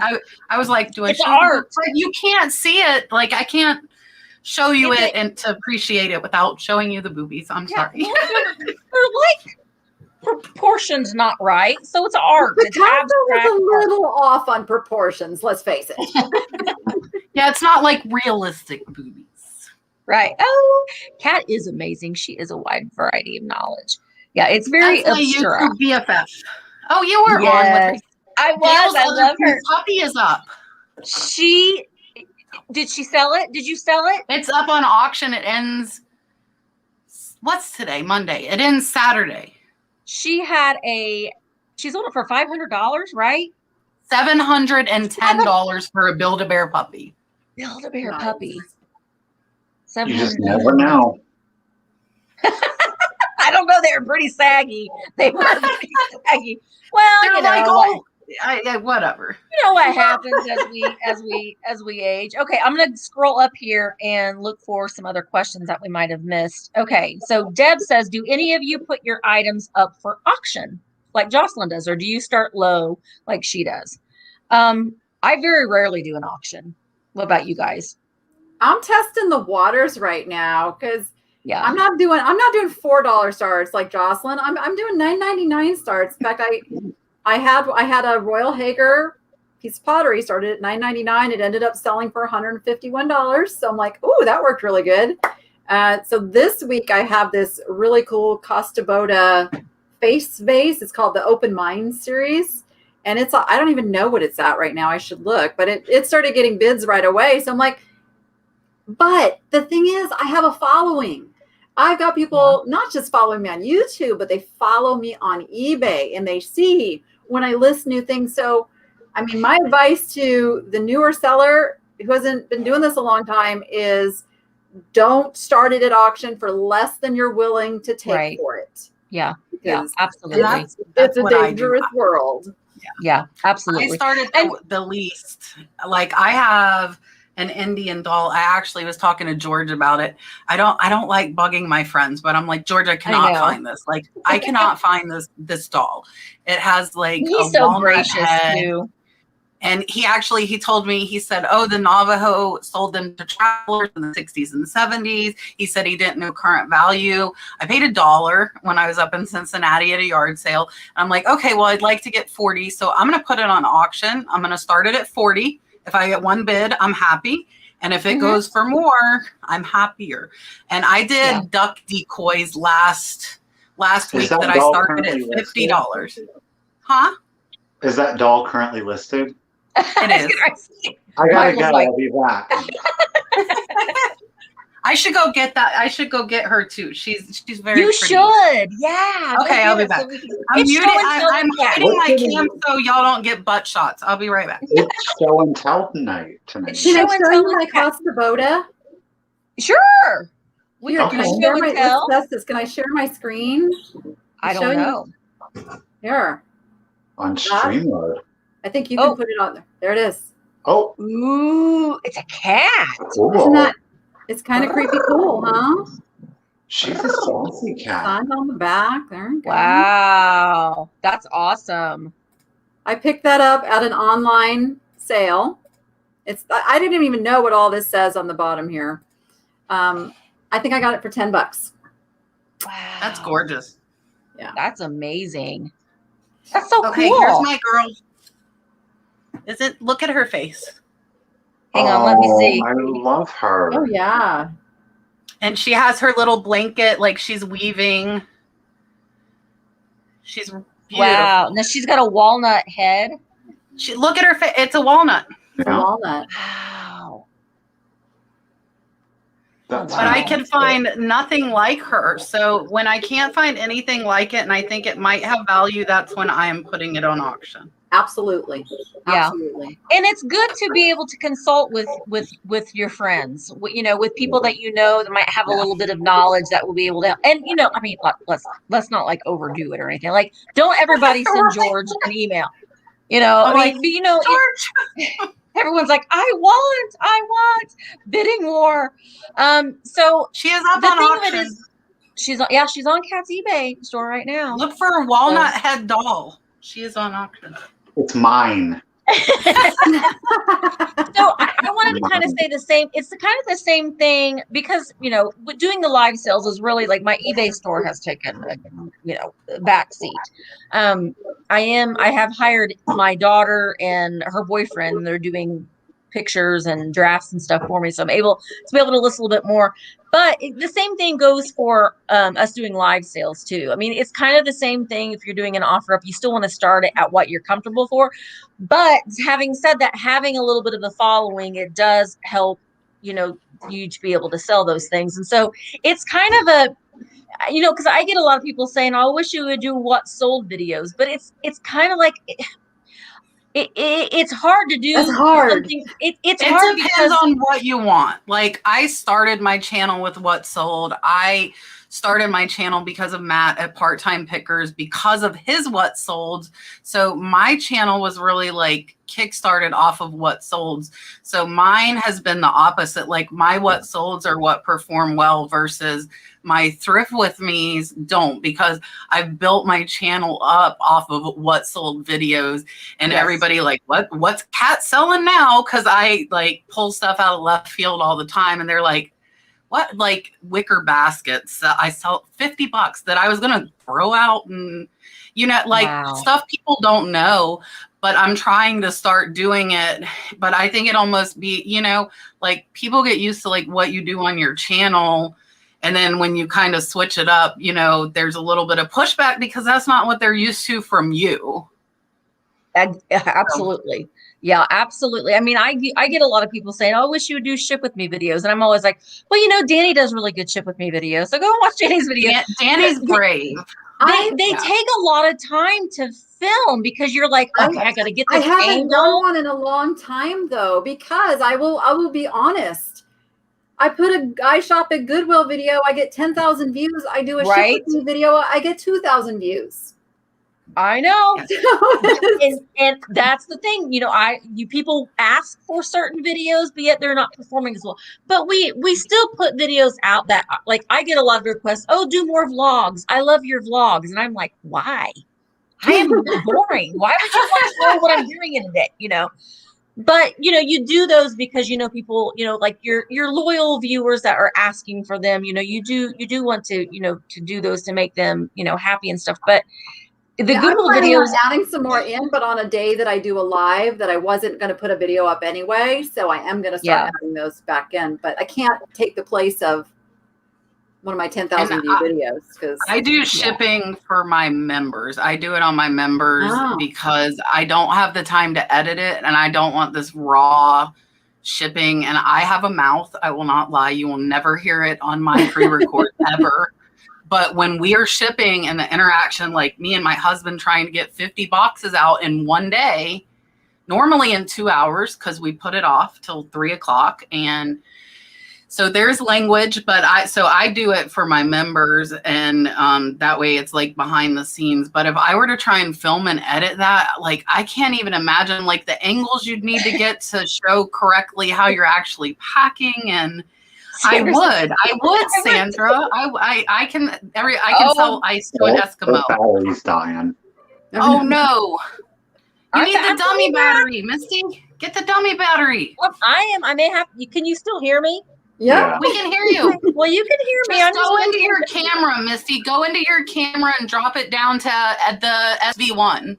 I was like, do I show art? But you can't see it. Like, I can't show you it and to appreciate it without showing you the boobies. I'm sorry. They're like proportions not right, so it's art. Picasso was a little off on proportions, let's face it. Yeah, it's not like realistic boobies, right? Oh, Kat is amazing. She is a wide variety of knowledge. Yeah, it's very abstract. BFF. Oh, you were on with I was. I love her. Puppy is up. Did she sell it? Did you sell it? It's up on auction. It ends. What's today? Monday. It ends Saturday. She sold it for $500, right? $710 for a Build-A-Bear puppy. Build-A-Bear puppy. You just never know. I don't know. They're pretty saggy. They were pretty saggy. Well, whatever. You know what happens as we age. Okay, I'm gonna scroll up here and look for some other questions that we might have missed. Okay, so Deb says, do any of you put your items up for auction like Jocelyn does, or do you start low like she does? I very rarely do an auction. What about you guys? I'm testing the waters right now because I'm not doing $4 starts like Jocelyn. I'm doing $9.99 starts. In fact, I had a Royal Hager piece of pottery started at $9.99. It ended up selling for $151. So I'm like, ooh, that worked really good. So this week I have this really cool Costa Boda face vase. It's called the Open Mind series. And I don't even know what it's at right now. I should look, but it started getting bids right away. So I'm like, but the thing is, I have a following. I've got people not just following me on YouTube, but they follow me on eBay and they see when I list new things. So, I mean, my advice to the newer seller who hasn't been doing this a long time is don't start it at auction for less than you're willing to take for it. Yeah. Because absolutely. It's a dangerous world. Yeah, absolutely. I started the least. Like I have an Indian doll. I actually was talking to George about it. I don't like bugging my friends, but I'm like, George, I cannot find this. Like I cannot find this doll. It has like he's a so walnut gracious head. too. And he told me, he said, oh, the Navajo sold them to travelers in the 60s and 70s. He said he didn't know current value. I paid $1 when I was up in Cincinnati at a yard sale. And I'm like, okay, well, I'd like to get 40. So I'm going to put it on auction. I'm going to start it at 40. If I get one bid, I'm happy. And if it goes for more, I'm happier. And I did duck decoys last week that I started at $50. Huh? Is that doll currently listed? It is. I gotta go. I'll be back. I should go get that. I should go get her too. She's very You pretty. should. Yeah. Okay, I'll be back. I'm hiding my cam so y'all don't get butt shots. I'll be right back. It's show and tell tonight. Can I show you my Costa Boda? Sure. Can I share my screen? I don't know. Here. On StreamYard. I think you can put it on there. There it is. Oh. Ooh, it's a cat. Cool. Isn't that? It's kind of creepy cool, huh? She's a saucy cat. Sign on the back. There you go. Wow. That's awesome. I picked that up at an online sale. I didn't even know what all this says on the bottom here. I think I got it for $10. Wow. That's gorgeous. Yeah. That's amazing. That's so cool. Okay, here's my girl. Look at her face. Hang on, let me see. I love her. Oh, yeah. And she has her little blanket, like she's weaving. She's beautiful. Wow. Now she's got a walnut head. Look at her face. It's a walnut. It's a walnut. Wow. But I can find nothing like her. So when I can't find anything like it and I think it might have value, that's when I am putting it on auction. Absolutely. Yeah. Absolutely. And it's good to be able to consult with your friends, with people that that might have a little bit of knowledge that will be able to. And I mean, let's not like overdo it or anything. Like, don't everybody send George an email. George. Everyone's like, I want bidding war. So she is up on auction. She's on Kat's eBay store right now. Look for a walnut head doll. She is on auction. It's mine. So I wanted to kind of say the same. It's kind of the same thing because, doing the live sales is really like my eBay store has taken, back seat. I have hired my daughter and her boyfriend, and they're doing pictures and drafts and stuff for me. So I'm able to be able to list a little bit more, but the same thing goes for us doing live sales too. I mean, it's kind of the same thing. If you're doing an offer up, you still want to start it at what you're comfortable for. But having said that, having a little bit of the following, it does help, you to be able to sell those things. And so it's kind of because I get a lot of people saying, I wish you would do what sold videos, but it's kind of like, it's hard to do. It's hard. It's hard depends on what you want. Like I started my channel with what sold. I started my channel because of Matt at Part-Time Pickers, because of his what sold. So my channel was really like kickstarted off of what solds. So mine has been the opposite. Like my what solds are what perform well versus my thrift with me's don't, because I've built my channel up off of what sold videos, and everybody like, what's Kat selling now? Cause I like pull stuff out of left field all the time. And they're like, what, like wicker baskets that I sell $50 that I was going to throw out and, stuff people don't know. but I'm trying to start doing it. But I think it almost be, you know, like people get used to like what you do on your channel. And then when you kind of switch it up, you know, there's a little bit of pushback because that's not what they're used to from you. Absolutely. Yeah, absolutely. I mean, I get a lot of people saying, "Oh, I wish you would do ship with me videos." And I'm always like, "Well, you know, Danni does really good ship with me videos. So go and watch Danni's videos." Danni's brave. They take a lot of time to film because you're like, okay, I got to get this I haven't angle. done one in a long time though, because I will be honest. I shop at Goodwill video, I get 10,000 views. I do a ship with me video, I get 2,000 views. I know. and that's the thing, you know, people ask for certain videos, but yet they're not performing as well. But we still put videos out that, like, I get a lot of requests. Oh, do more vlogs. I love your vlogs. And I'm like, why? I am boring. Why would you want to know what I'm doing in a day? You know, but you know, you do those because, you know, people, you know, like your loyal viewers that are asking for them, you know, you do want to, you know, to do those to make them, you know, happy and stuff. But the Goodwill videos, adding some more in, but on a day that I do a live that I wasn't going to put a video up anyway. So I am going to start adding those back in, but I can't take the place of one of my 10,000 view videos because I do shipping for my members. I do it on my members because I don't have the time to edit it and I don't want this raw shipping. And I have a mouth. I will not lie. You will never hear it on my pre-record ever. But when we are shipping and the interaction, like me and my husband trying to get 50 boxes out in one day, normally in 2 hours, because we put it off till 3 o'clock. And so there's language, but I do it for my members, and that way it's like behind the scenes. But if I were to try and film and edit that, like I can't even imagine like the angles you'd need to get to show correctly how you're actually packing. And I would, Sandra. I can sell ice to an Eskimo. Battery's dying. Oh no! You need the dummy battery, Misty. Get the dummy battery. Well, I may have. Can you still hear me? Yeah, we can hear you. Well, you can hear me. Just go into your camera, Misty. Go into your camera and drop it down to the SV1.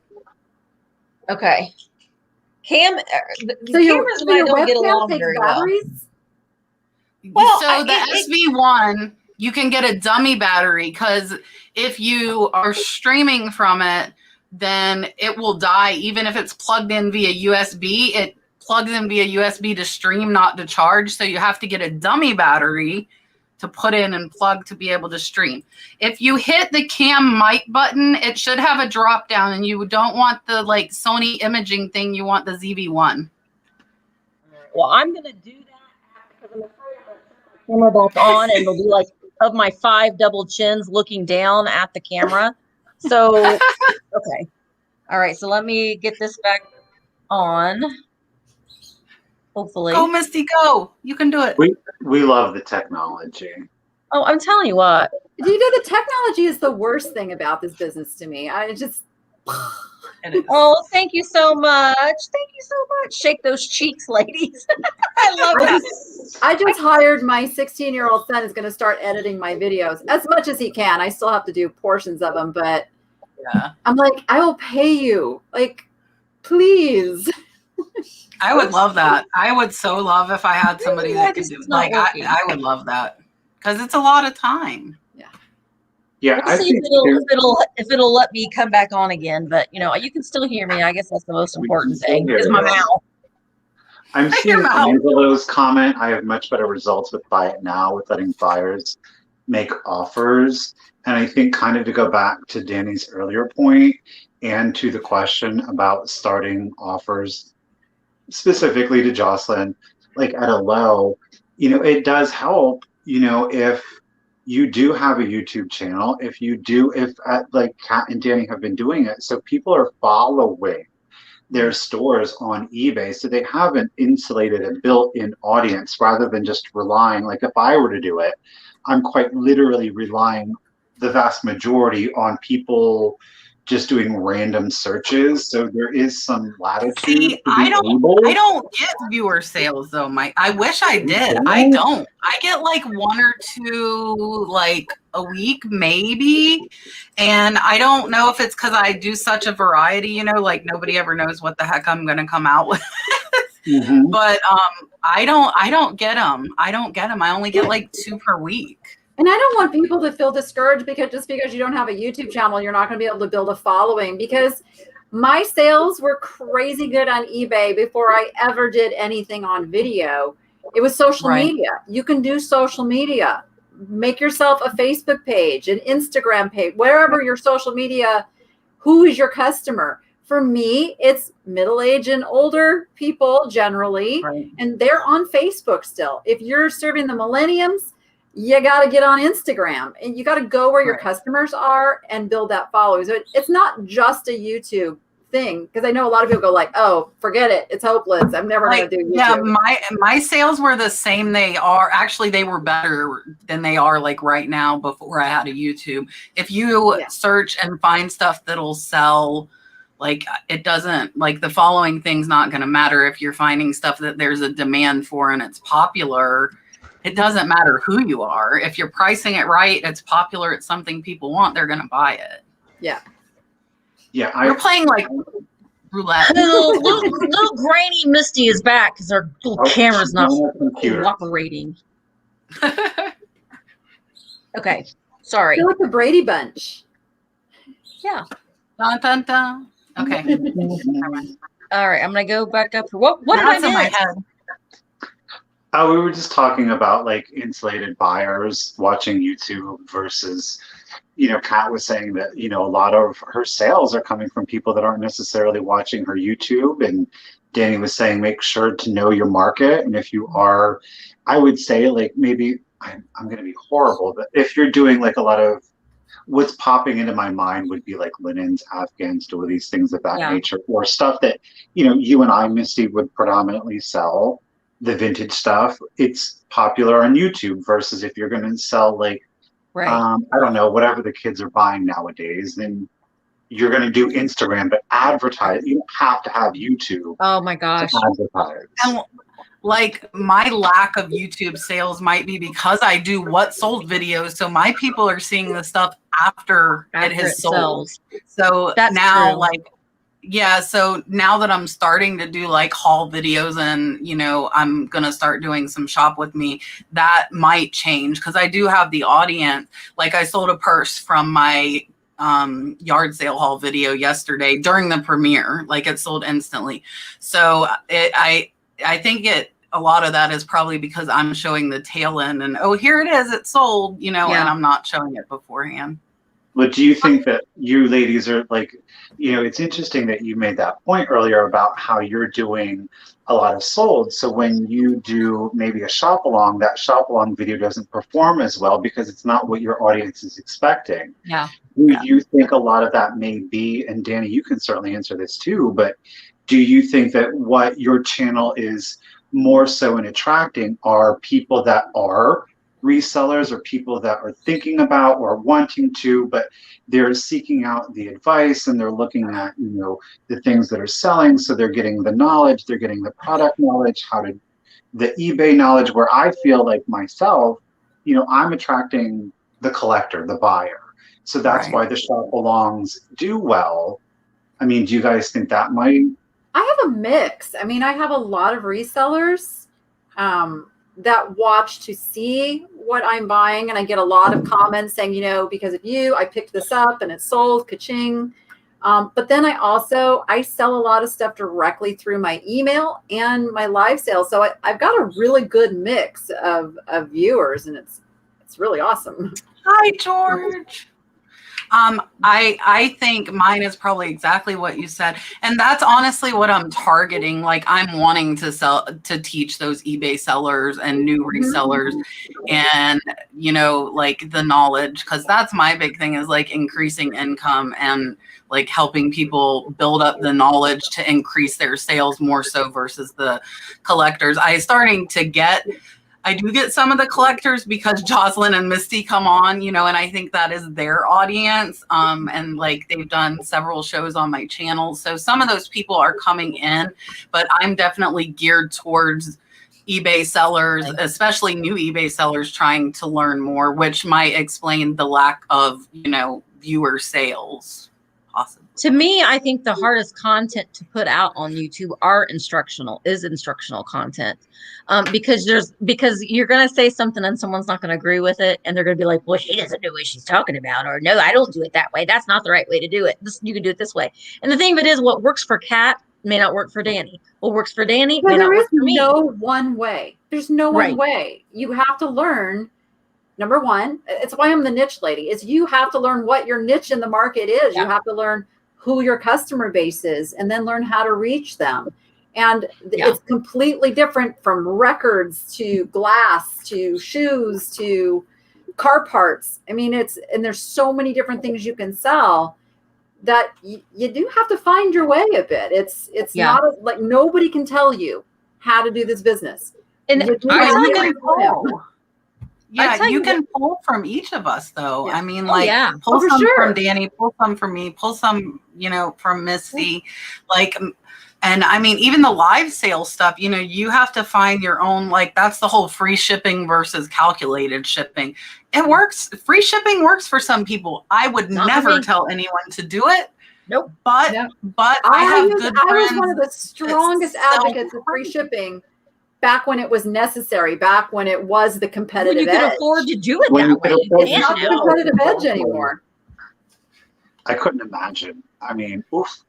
Okay. The cameras and I don't get along very well. Well, so the SV1, you can get a dummy battery because if you are streaming from it, then it will die. Even if it's plugged in via USB, it plugs in via USB to stream, not to charge. So you have to get a dummy battery to put in and plug to be able to stream. If you hit the cam mic button, it should have a drop down, and you don't want the like Sony imaging thing. You want the ZV-1. Well, I'm going to do that because I'm afraid I'm going to turn my camera back on and it'll be like of my 5 double chins looking down at the camera. So, okay. All right. So let me get this back on. Hopefully. Go, Misty, go. You can do it. We love the technology. Oh, I'm telling you what. Do you know the technology is the worst thing about this business to me? I just. Oh, thank you so much. Thank you so much. Shake those cheeks, ladies. I love that. I just hired my 16-year-old son is going to start editing my videos as much as he can. I still have to do portions of them, but I'm like, I will pay you. Like, please. I would love that. I would so love if I had somebody that could do it. Like, I would love that because it's a lot of time. Yeah, Let's see if it'll let me come back on again. But you know, you can still hear me. I guess that's the most important thing is my mouth. I'm seeing Angelo's comment. I have much better results with Buy It Now with letting buyers make offers. And I think kind of to go back to Danni's earlier point and to the question about starting offers specifically to Jocelyn, like at a low, you know, it does help, you know, if you do have a YouTube channel, if like Kat and Danni have been doing it, so people are following their stores on eBay, so they have an insulated and built-in audience rather than just relying, like if I were to do it, I'm quite literally relying the vast majority on people just doing random searches. So there is some latitude. See, I don't get viewer sales though, Mike. I wish I did. I don't. I get like 1 or 2 like a week maybe. And I don't know if it's because I do such a variety, you know, like nobody ever knows what the heck I'm gonna come out with. But I don't get them. I don't get them. I only get like 2 per week. And I don't want people to feel discouraged because just because you don't have a YouTube channel, you're not going to be able to build a following, because my sales were crazy good on eBay before I ever did anything on video. It was social media. You can do social media. Make yourself a Facebook page, an Instagram page, wherever your social media. Who is your customer? For me, it's middle-aged and older people generally, and they're on Facebook still. If you're serving the millenniums, you got to get on Instagram, and you got to go where your customers are and build that following. So it's not just a YouTube thing, because I know a lot of people go like, oh, forget it, it's hopeless, I'm never going to do YouTube. Yeah, my sales were the same. They were better than they are like right now before I had a YouTube. If you search and find stuff that'll sell, like it doesn't, like the following thing's not going to matter if you're finding stuff that there's a demand for and it's popular. It doesn't matter who you are. If you're pricing it right, it's popular, it's something people want, they're going to buy it. Yeah. Yeah. We're playing like roulette. Little grainy Misty is back because our little camera's not cooperating. Okay. Sorry. I feel like the Brady Bunch. Yeah. Dun, dun, dun. Okay. All right. I'm going to go back up. What did I miss? In my head. We were just talking about like insulated buyers watching YouTube versus, you know, Kat was saying that, you know, a lot of her sales are coming from people that aren't necessarily watching her YouTube. And Danny was saying, make sure to know your market. And if you are, I would say like, maybe I'm going to be horrible, but if you're doing like a lot of, what's popping into my mind would be like linens, Afghans, do these things of that nature, or stuff that, you know, you and I, Misty, would predominantly sell. The vintage stuff, it's popular on YouTube versus if you're going to sell like, I don't know, whatever the kids are buying nowadays, then you're going to do Instagram, but advertise. You don't have to have YouTube. Oh my gosh. To advertise. And like my lack of YouTube sales might be because I do what sold videos. So my people are seeing the stuff after it has sold. So that's now like, yeah, so now that I'm starting to do like haul videos and, you know, I'm going to start doing some shop with me, that might change because I do have the audience. Like I sold a purse from my yard sale haul video yesterday during the premiere, like it sold instantly. So I think a lot of that is probably because I'm showing the tail end and, oh, here it is, it sold, you know, and I'm not showing it beforehand. But do you think that you ladies are like, you know, it's interesting that you made that point earlier about how you're doing a lot of sold. So when you do maybe a shop along, that shop along video doesn't perform as well because it's not what your audience is expecting. Yeah. Do you think a lot of that may be, and Danny, you can certainly answer this too, but do you think that what your channel is more so in attracting are people that are resellers or people that are thinking about or wanting to, but they're seeking out the advice and they're looking at, you know, the things that are selling. So they're getting the knowledge, they're getting the product knowledge, the eBay knowledge, where I feel like myself, you know, I'm attracting the collector, the buyer. So that's why the shop alongs do well. I mean, do you guys think that might? I have a mix. I mean, I have a lot of resellers that watch to see what I'm buying. And I get a lot of comments saying, you know, because of you, I picked this up and it sold, ka-ching. But then I sell a lot of stuff directly through my email and my live sales. So I've got a really good mix of viewers, and it's really awesome. Hi, George. I think mine is probably exactly what you said. And that's honestly what I'm targeting. Like I'm wanting to teach those eBay sellers and new resellers and, you know, like the knowledge, because that's my big thing is like increasing income and like helping people build up the knowledge to increase their sales more so versus the collectors. I starting to get I do get some of the collectors because Jocelyn and Misty come on, and I think that is their audience. And like they've done several shows on my channel. So some of those people are coming in, but I'm definitely geared towards eBay sellers, especially new eBay sellers trying to learn more, which might explain the lack of, viewer sales possibly. To me, I think the hardest content to put out on YouTube is instructional content. Because you're going to say something and someone's not going to agree with it. And they're going to be like, well, she doesn't know what she's talking about. Or no, I don't do it that way. That's not the right way to do it. You can do it this way. And the thing of it is, what works for Kat may not work for Danni. What works for Danni may not work for me. There is no one way. There's no one way. You have to learn. Number one, it's why I'm the niche lady, is you have to learn what your niche in the market is. You have to learn who your customer base is and then learn how to reach them. And it's completely different from records to glass to shoes to car parts. I mean, and there's so many different things you can sell that you do have to find your way a bit. It's not like nobody can tell you how to do this business. And you can pull from each of us though. Yeah. I mean, pull some from Danni, pull some from me, pull some, from Misty, and I mean, even the live sale stuff, you have to find your own, that's the whole free shipping versus calculated shipping. It works. Free shipping works for some people. I would never tell anyone to do it. Nope. But I was one of the strongest advocates of free shipping back when it was necessary, back when it was the competitive edge. When you could afford to do it that way. It's not the competitive edge anymore. I couldn't imagine. I mean, oof.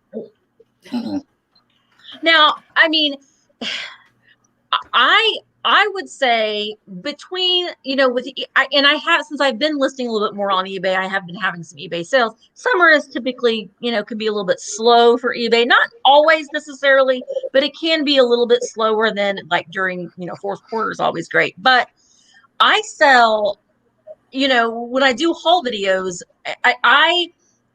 Now, I mean, I would say between, since I've been listing a little bit more on eBay, I have been having some eBay sales. Summer is typically, can be a little bit slow for eBay. Not always necessarily, but it can be a little bit slower than during, fourth quarter is always great. But I sell, when I do haul videos,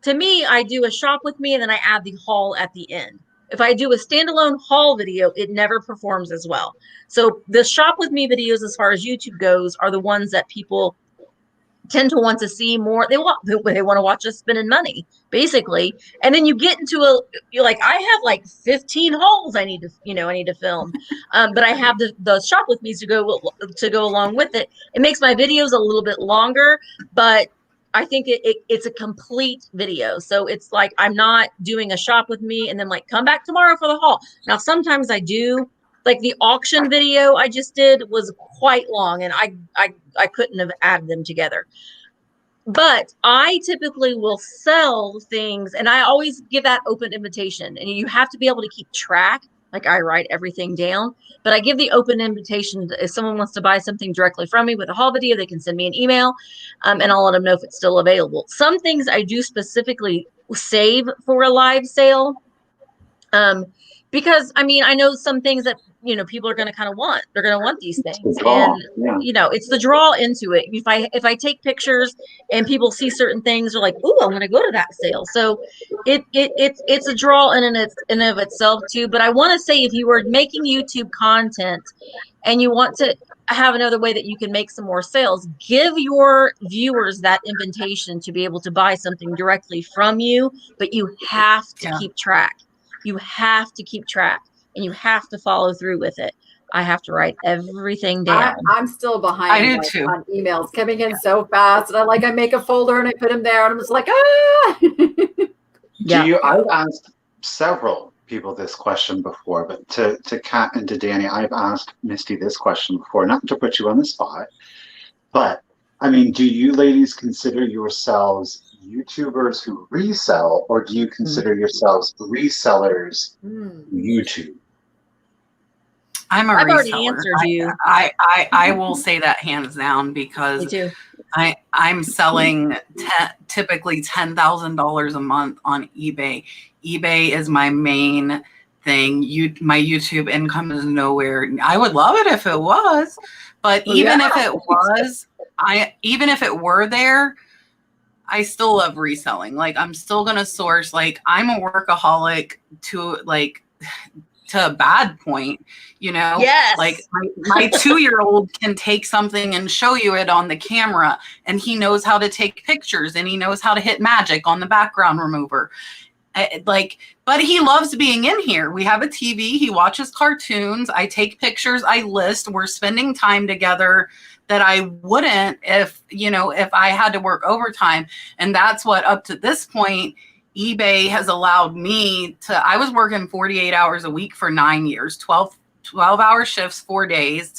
to me, I do a shop with me and then I add the haul at the end. If I do a standalone haul video, it never performs as well. So the shop with me videos, as far as YouTube goes, are the ones that people tend to want to see more. They want to watch us spending money, basically. And then you get into you're like, I have 15 hauls I need to film. But I have the shop with me to go along with it. It makes my videos a little bit longer, but I think it's a complete video. So it's like, I'm not doing a shop with me and then come back tomorrow for the haul. Now, sometimes I do, the auction video I just did was quite long and I couldn't have added them together. But I typically will sell things and I always give that open invitation, and you have to be able to keep track. I write everything down, but I give the open invitation. If someone wants to buy something directly from me with a haul video, they can send me an email and I'll let them know if it's still available. Some things I do specifically save for a live sale because, I know some things that, people are going to kind of want. They're going to want these things. And, it's the draw into it. If I take pictures and people see certain things, they're like, ooh, I'm going to go to that sale. So it's a draw in and of itself too. But I want to say, if you are making YouTube content and you want to have another way that you can make some more sales, give your viewers that invitation to be able to buy something directly from you, but you have to keep track. You have to keep track. And you have to follow through with it. I have to write everything down. I'm still behind. I do too. On emails coming in so fast, and I make a folder and I put them there, and I'm just like, ah. I've asked several people this question before, but to Kat and to Danni, I've asked Misty this question before, not to put you on the spot, but do you ladies consider yourselves YouTubers who resell, or do you consider yourselves resellers YouTube? I'm I've reseller. already answered you. I will say that hands down, because Me too. I'm selling typically $10,000 a month on eBay. eBay is my main thing. My YouTube income is nowhere. I would love it if it was, but even if it was, even if it were there, I still love reselling. I'm still gonna source. I'm a workaholic to to a bad point, you know? Yes. Like my 2-year-old can take something and show you it on the camera, and he knows how to take pictures, and he knows how to hit magic on the background remover. But he loves being in here. We have a TV. He watches cartoons. I take pictures. I list. We're spending time together that I wouldn't if I had to work overtime. And that's what, up to this point, eBay has allowed me to. I was working 48 hours a week for 9 years, 12-hour shifts, 4 days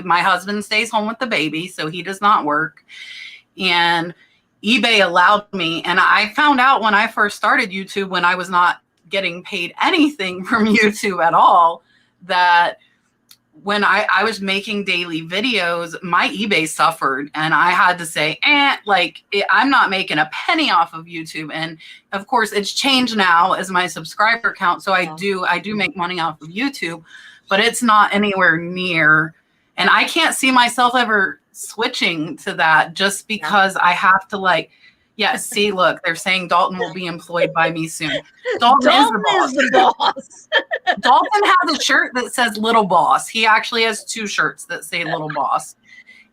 my husband stays home with the baby, so he does not work. And eBay allowed me, and I found out when I first started YouTube, when I was not getting paid anything from YouTube at all, that when I was making daily videos, my eBay suffered, and I had to say, I'm not making a penny off of YouTube. And of course, it's changed now as my subscriber count, so I do make money off of YouTube, but it's not anywhere near. And I can't see myself ever switching to that, just because I have to look, they're saying Dalton will be employed by me soon. Dalton is the boss. Dalton has a shirt that says Little Boss. He actually has 2 shirts that say Little Boss.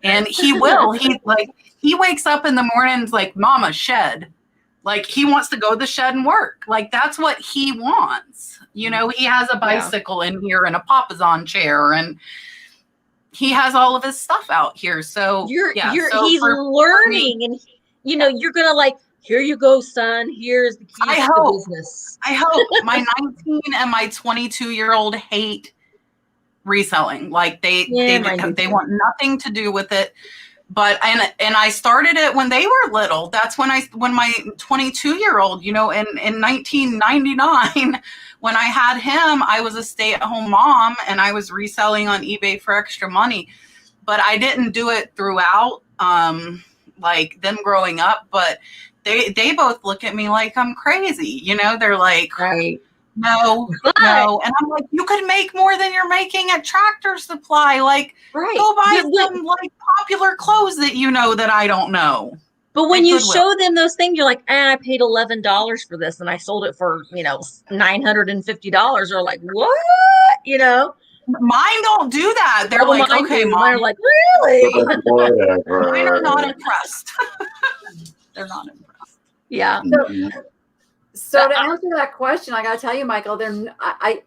And he wakes up in the mornings like, Mama, shed. Like, he wants to go to the shed and work. Like, that's what he wants. You know, he has a bicycle in here and a Papazon chair, and he has all of his stuff out here. So he's learning, and you're gonna here you go, son. Here's the keys to the business. I hope my 19 and my 22-year-old hate reselling. Like they want nothing to do with it. But and I started it when they were little. That's when my 22-year-old, in 1999, when I had him, I was a stay-at-home mom, and I was reselling on eBay for extra money. But I didn't do it throughout, them growing up. But they both look at me like I'm crazy. They're like, right. No. And I'm like, you could make more than you're making at Tractor Supply. Like, go buy some popular clothes that I don't know. But when you show them those things, you're like, I paid $11 for this, and I sold it for, $950. They're like, what? Mine don't do that. They're like, okay, Mom. They're like, really? Whatever. Mine are not impressed. They're not impressed. Yeah. So to answer that question, I got to tell you, Michael, I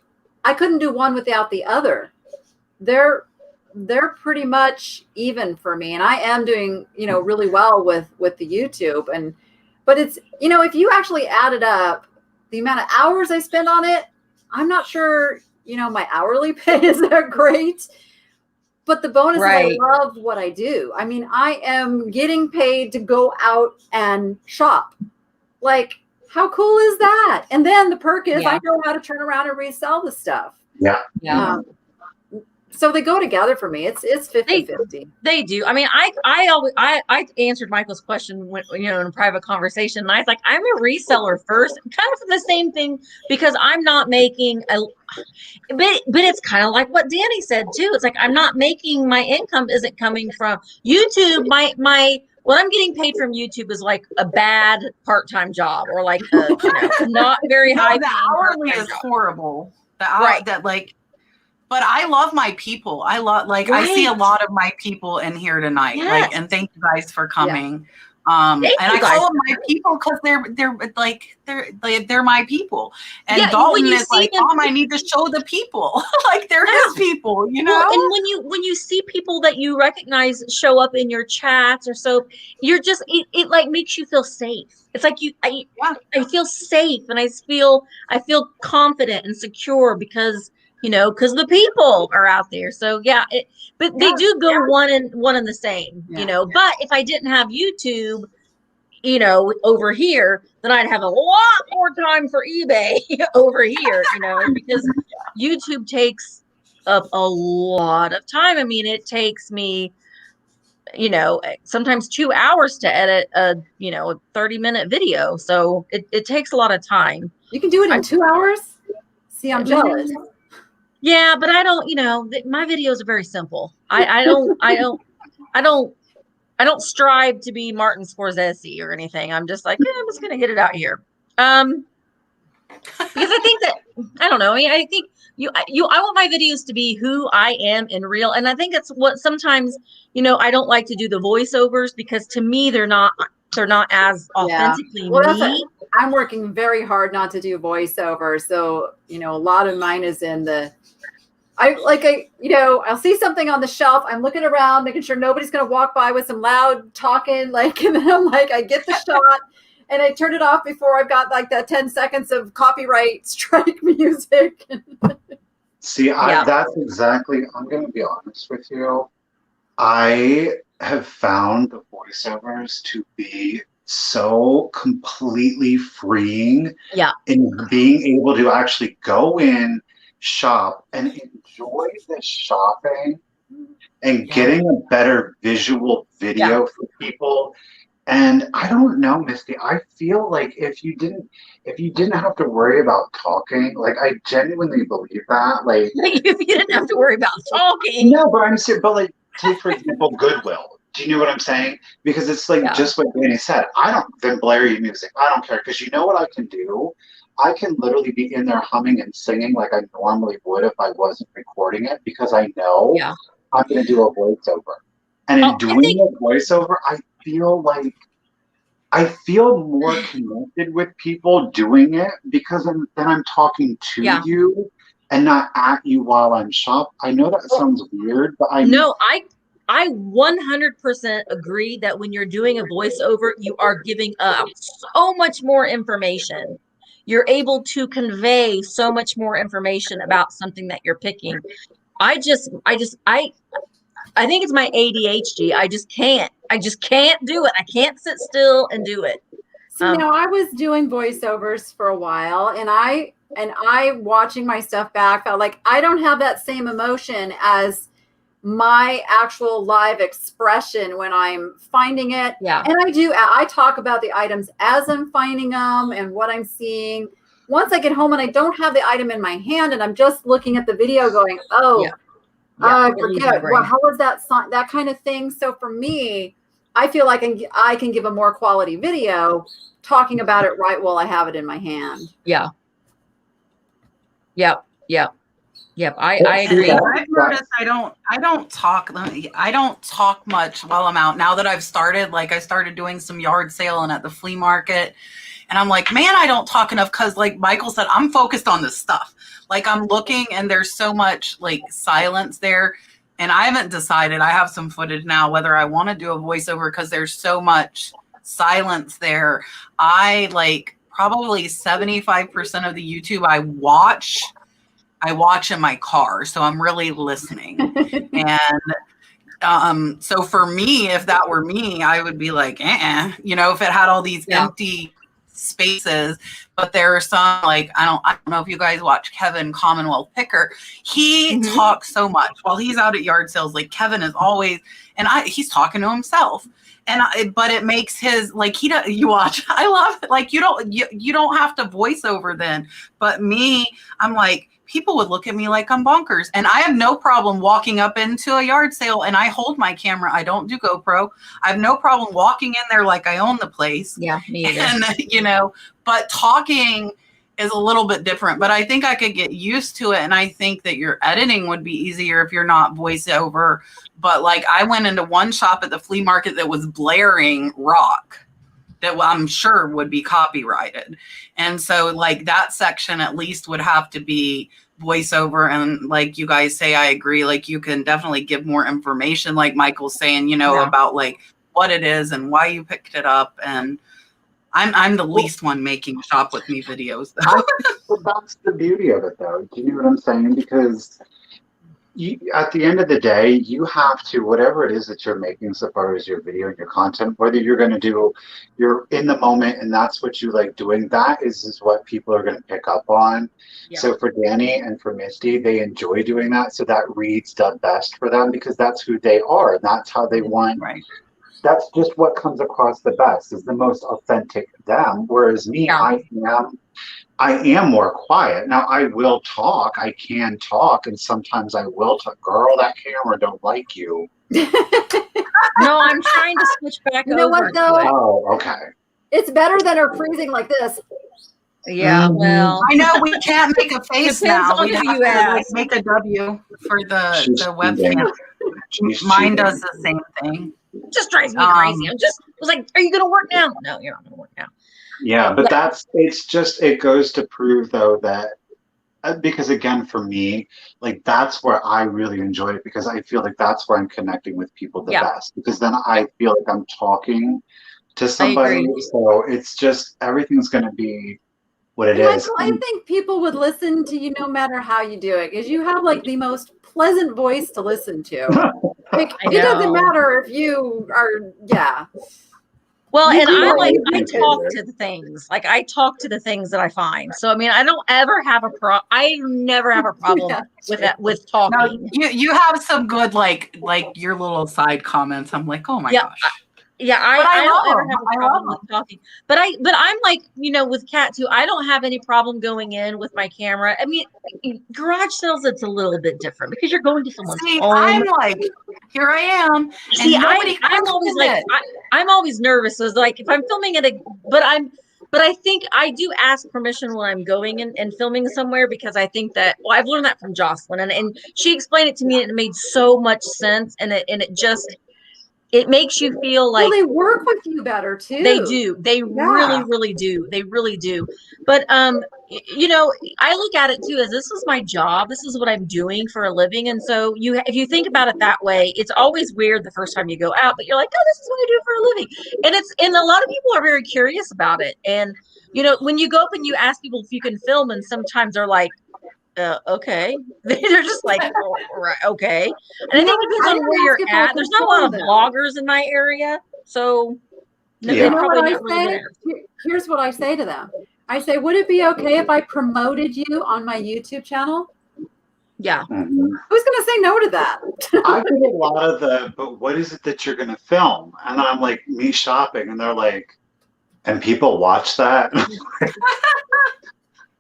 couldn't do one without the other. They're pretty much even for me, and I am doing really well with the YouTube, but it's if you actually added up the amount of hours I spend on it, I'm not sure my hourly pay is that great. But the bonus is I love what I do. I mean, I am getting paid to go out and shop. Like, how cool is that? And then the perk is I know how to turn around and resell the stuff. Yeah. So they go together for me. It's 50-50. They do. I mean, I answered Michael's question when, in a private conversation, and I was like, I'm a reseller first, kind of for the same thing, because I'm not making but it's kind of like what Danny said too. It's like, I'm not making, my income isn't coming from YouTube. My what I'm getting paid from YouTube is like a bad part-time job, or like not very high. The hourly is horrible. But I love my people. I love, I see a lot of my people in here tonight. Yes. And thank you guys for coming. And I call them my people because they're my people. And Dalton is like, Mom, I need to show the people. They're his people, Well, and when you see people that you recognize show up in your chats or so, you're just it makes you feel safe. It's like I feel safe, and I feel confident and secure because the people are out there. So but they do go one and the same, but if I didn't have YouTube, over here, then I'd have a lot more time for eBay over here, because YouTube takes up a lot of time. I mean, it takes me, sometimes 2 hours to edit a 30-minute video. So it takes a lot of time. You can do it in 2 hours? See, I'm jealous. Yeah, but I don't, my videos are very simple. I don't strive to be Martin Scorsese or anything. I'm just like, I'm just going to get it out here. Because I think that I don't know. I mean, I think I want my videos to be who I am in real. And I think it's what sometimes, I don't like to do the voiceovers because to me, they're not as authentically me. I'm working very hard not to do voiceover. So, a lot of mine is in I'll see something on the shelf. I'm looking around, making sure nobody's going to walk by with some loud talking, and then I'm like, I get the shot and I turn it off before I've got like that 10 seconds of copyright strike music. See, that's exactly, I'm going to be honest with you. I have found the voiceovers to be so completely freeing in being able to actually go in, shop, and enjoy the shopping and getting a better visual video for people. And I don't know, Misty, I feel like if you didn't have to worry about talking, like I genuinely believe that. Like if you didn't have to worry about talking. No, but I'm serious, but like take for example Goodwill. Do you know what I'm saying? Because it's like just what Danny said. I don't then blare you music. I don't care because you know what I can do? I can literally be in there humming and singing like I normally would if I wasn't recording it because I know I'm going to do a voiceover. And in doing a voiceover, I feel more connected with people doing it because then I'm talking to you and not at you while I'm shopping. I know that sounds weird, but I 100% agree that when you're doing a voiceover, you are giving up so much more information. You're able to convey so much more information about something that you're picking. I think it's my ADHD. I just can't do it. I can't sit still and do it. So I was doing voiceovers for a while, and I watching my stuff back felt like I don't have that same emotion as my actual live expression when I'm finding it. Yeah. And I talk about the items as I'm finding them and what I'm seeing. Once I get home and I don't have the item in my hand and I'm just looking at the video going, I forget. Well, how was that song? That kind of thing. So for me, I feel like I can give a more quality video talking about it right while I have it in my hand. Yeah. Yep. I agree. I've noticed I don't talk much while I'm out. Now that I've started, like I started doing some yard sale and at the flea market, and I'm like, man, I don't talk enough because like Michael said, I'm focused on this stuff. Like I'm looking and there's so much like silence there. And I haven't decided. I have some footage now whether I want to do a voiceover because there's so much silence there. I like probably 75% of the YouTube I watch in my car. So I'm really listening. And so for me, if that were me, I would be like, if it had all these empty spaces. But there are some like I don't know if you guys watch Kevin Commonwealth Picker. He talks so much while he's out at yard sales. Like Kevin is always he's talking to himself. But it makes his like you watch. I love it. Like you don't have to voice over then. But me, I'm like people would look at me like I'm bonkers. And I have no problem walking up into a yard sale and I hold my camera. I don't do GoPro. I have no problem walking in there like I own the place. Yeah, me either. And, but talking is a little bit different. But I think I could get used to it. And I think that your editing would be easier if you're not voiceover. But like I went into one shop at the flea market that was blaring rock that I'm sure would be copyrighted. And so like that section at least would have to be voiceover. And like you guys say, I agree. Like you can definitely give more information, like Michael's saying, about like what it is and why you picked it up. And I'm the least one making shop with me videos. Well, that's the beauty of it though. Do you know what I'm saying? Because at the end of the day, you have to, whatever it is that you're making so far as your video and your content, whether you're going to do, you're in the moment and that's what you like doing, that is what people are going to pick up on. Yeah. So for Danny and for Misty, they enjoy doing that. So that reads the best for them because that's who they are. And that's how they want. Right. That's just what comes across the best is the most authentic them. Whereas me, I am more quiet. Now I will talk. I can talk, and sometimes I will talk. Girl, that camera don't like you. No, I'm trying to switch back over. You know what though? Oh, okay. It's better than her freezing like this. Yeah, well, I know we can't make a face depends now. on We'd who have you to ask. make a W for the She's webcam. She's Mine cheating. does the same thing. Just drives me crazy. Was like, are you going to work now? No, you're not going to work now. Yeah, but it goes to prove though that because again, for me, like that's where I really enjoy it because I feel like that's where I'm connecting with people the best because then I feel like I'm talking to somebody. So it's just everything's going to be what it is. Michael, I think people would listen to you no matter how you do it because you have like the most pleasant voice to listen to. Like, it doesn't matter if you are, Well, You and do I what like you I do. talk to the things. Like I talk to the things that I find. So I mean, I don't ever have I never have a problem with that with talking. No, you have some good like your little side comments. I'm like, oh my gosh. Yeah, I don't ever have a problem with talking. But I'm like, you know, with Kat too, I don't have any problem going in with my camera. I mean, garage sales, it's a little bit different because you're going to someone's home. I'm like, here I am. See, I'm always like, I'm always nervous. So it's like if I'm filming but I think I do ask permission when I'm going and filming somewhere because I think that, well, I've learned that from Jocelyn and she explained it to me and it made so much sense and it makes you feel like they work with you better too. They do. They really, really do. They really do. But you know, I look at it too as this is my job. This is what I'm doing for a living. And so if you think about it that way, it's always weird the first time you go out, but you're like, oh, this is what I do for a living. And a lot of people are very curious about it. And you know, when you go up and you ask people if you can film, and sometimes they're like, okay. They're just like, oh, right, okay. And I think it depends on where you're at. There's not a lot of bloggers in my area. So you know what I say? Here's what I say to them. I say, would it be okay if I promoted you on my YouTube channel? Yeah. Who's going to say no to that? I get a lot of but what is it that you're going to film? And I'm like, me shopping. And they're like, and people watch that?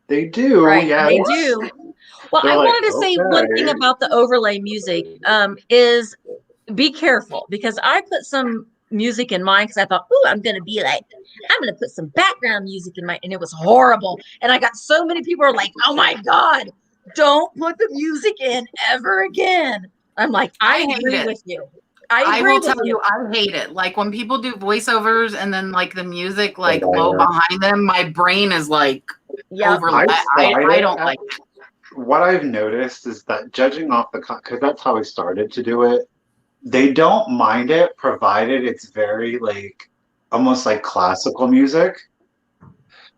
They do. Right. Yeah. They do. Well, I wanted to say one thing about the overlay music is be careful because I put some music in mine because I thought, oh, I'm going to put some background music in mine. And it was horrible. And I got so many people are like, oh my God, don't put the music in ever again. I'm like, I agree with you. I will tell you, I hate it. Like when people do voiceovers and then like the music like low behind them, my brain is like overlay. I don't like it. What I've noticed is that judging off because that's how I started to do it, they don't mind it provided it's very like almost like classical music.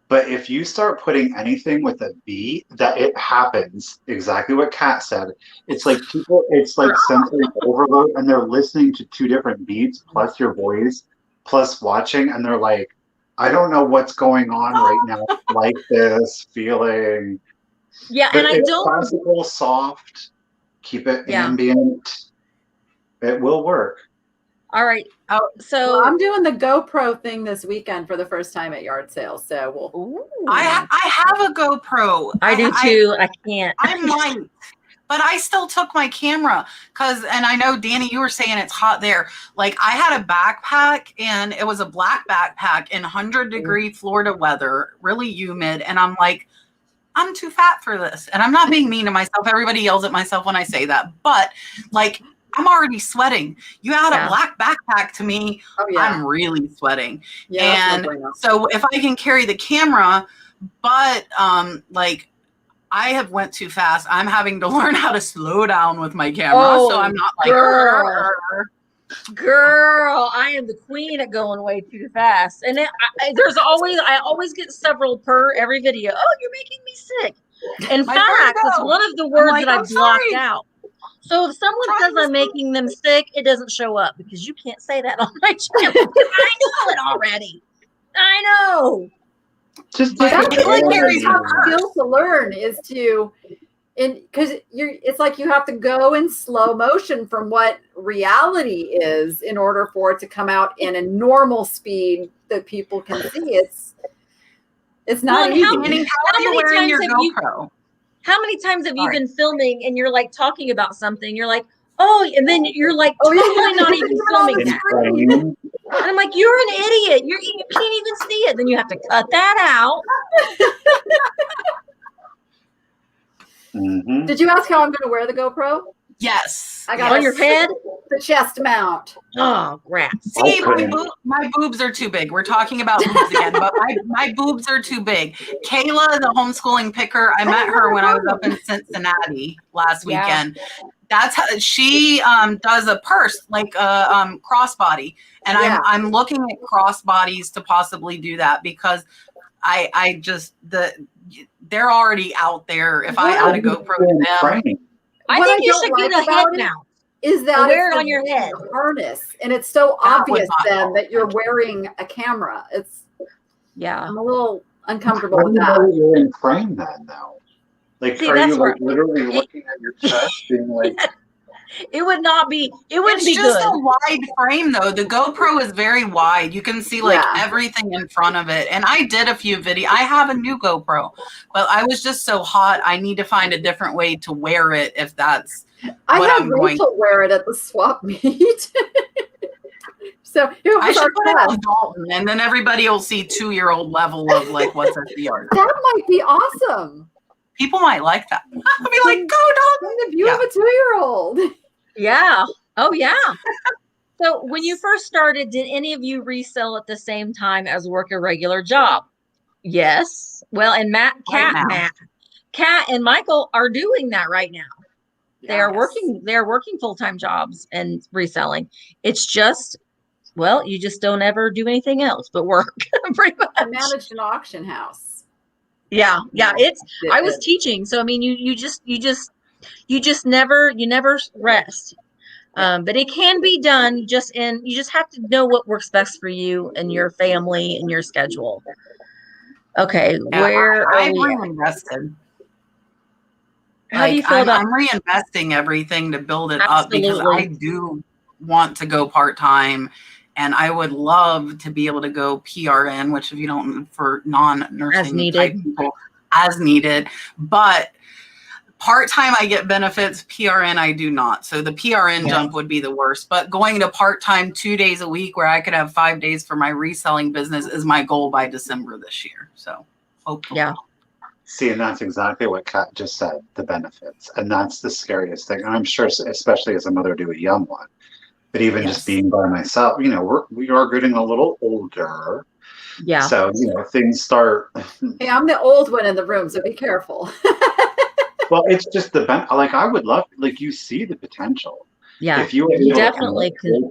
But if you start putting anything with a beat, that it happens exactly what Kat said. It's like it's like sensory overload and they're listening to two different beats plus your voice plus watching and they're like, I don't know what's going on right now. Like this feeling. Yeah, but and I don't classical, soft, keep it ambient. It will work. All right. So I'm doing the GoPro thing this weekend for the first time at yard sales. So I have a GoPro. I do too. I can't. I might, but I still took my camera and I know Danny, you were saying it's hot there. Like I had a backpack and it was a black backpack in 100-degree Florida weather, really humid, and I'm like, I'm too fat for this. And I'm not being mean to myself. Everybody yells at myself when I say that. But like, I'm already sweating. You add a black backpack to me, I'm really sweating. And so if I can carry the camera, but like I have went too fast. I'm having to learn how to slow down with my camera. So I'm not like, girl, I am the queen at going way too fast. And I always get several per every video. Oh, you're making me sick. In fact, it's one of the words that I blocked out. So if someone says I'm making them sick, it doesn't show up because you can't say that on my channel. I know it already. I know. Just that's a very tough skill to learn is to because it's like you have to go in slow motion from what reality is in order for it to come out in a normal speed that people can see. It's not easy. How many times have you been filming and you're like talking about something? You're like, oh, and then you're like totally not even filming that. And I'm like, you're an idiot. You can't even see it. Then you have to cut that out. Mm-hmm. Did you ask how I'm going to wear the GoPro? Yes. I got On your head? the chest mount. Oh, crap. See, my boobs are too big. We're talking about boobs again, but my boobs are too big. Kayla, the homeschooling picker, I met her when I was up in Cincinnati last weekend. That's how she does a purse, like a crossbody. And I'm looking at crossbodies to possibly do that because I just, they're already out there. If I add a GoPro to them. I think you should get a head mount. Is that wear it on your head harness, and it's so obvious then that you're wearing a camera. I'm a little uncomfortable with that. You're in frame then, though. Like, see, are you like literally looking at your chest, being like? It would not be. It wouldn't be good. It's just a wide frame, though. The GoPro is very wide. You can see like everything in front of it. And I did a few videos. I have a new GoPro, but I was just so hot. I need to find a different way to wear it if that's. I had Rachel wear it at the swap meet. So I should put it on Dalton, and then everybody will see 2-year-old level of like what's at the yard. That might be awesome. People might like that. I'll be like, go Dalton. If you have a 2-year-old. Yeah. Oh yeah. So when you first started, did any of you resell at the same time as work a regular job? Yes. Well, and Kat and Michael are doing that right now. They're working full-time jobs and reselling. It's just, well, you just don't ever do anything else but work. Pretty much. I managed an auction house. Yeah. I was teaching, so I mean, you just never rest. But it can be done. You just have to know what works best for you and your family and your schedule. Okay, where I've reinvested. How do you feel about? I'm reinvesting everything to build it up because I do want to go part-time, and I would love to be able to go PRN, which if you don't, for non-nursing type people, as needed. But part-time I get benefits, PRN I do not. So the PRN jump would be the worst. But going to part-time 2 days a week where I could have 5 days for my reselling business is my goal by December this year. So hopefully. Yeah. See, and that's exactly what Kat just said, the benefits. And that's the scariest thing. And I'm sure, especially as a mother to a young one, but even just being by myself, we are getting a little older. Yeah. So, things start. Hey, I'm the old one in the room, so be careful. Well, it's just like, I would love, like, you see the potential. Yeah. If you definitely could.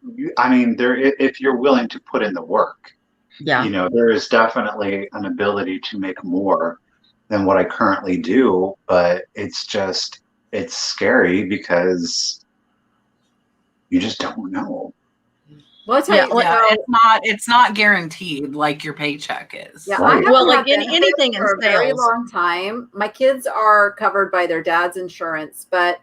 If you're willing to put in the work. Yeah. There is definitely an ability to make more than what I currently do, but it's scary because you just don't know. Well, it's not guaranteed like your paycheck is. Yeah, right. Well, like anything in for a very long time. My kids are covered by their dad's insurance, but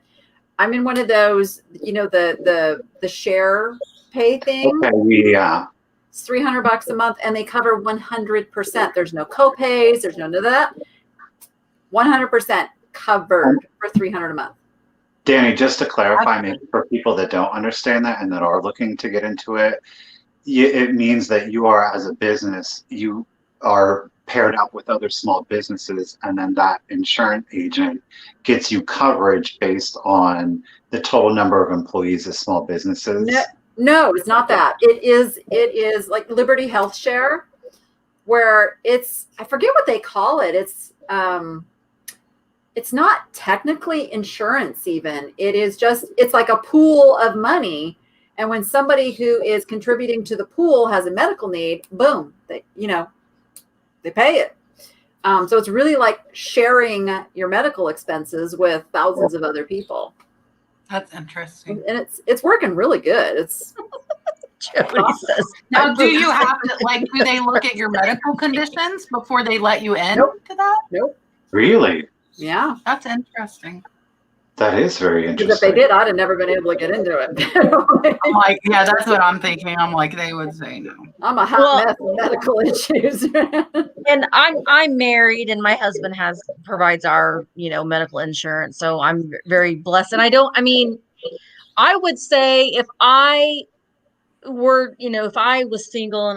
I'm in one of those, the share pay thing. Okay, yeah. It's $300 a month, and they cover 100%. There's no copays. There's none of that. 100% covered for $300 a month. Danny, just to clarify, maybe for people that don't understand that and that are looking to get into it, it means that you are, as a business, you are paired up with other small businesses, and then that insurance agent gets you coverage based on the total number of employees of small businesses. No, it's not that. It is like Liberty Health Share, where I forget what they call it. It's not technically insurance even. It's like a pool of money. And when somebody who is contributing to the pool has a medical need, boom, they pay it. So it's really like sharing your medical expenses with thousands of other people. That's interesting. And it's working really good. It's now, do you have to, do they look at your medical conditions before they let you in to that? Nope. Really? Yeah. That's interesting. That is very interesting. Because if they did, I'd have never been able to get into it. I'm like, yeah, that's what I'm thinking. I'm like, they would say no. I'm a hot mess of medical issues. And I'm married, and my husband provides our medical insurance, so I'm very blessed. And I would say if I if I was single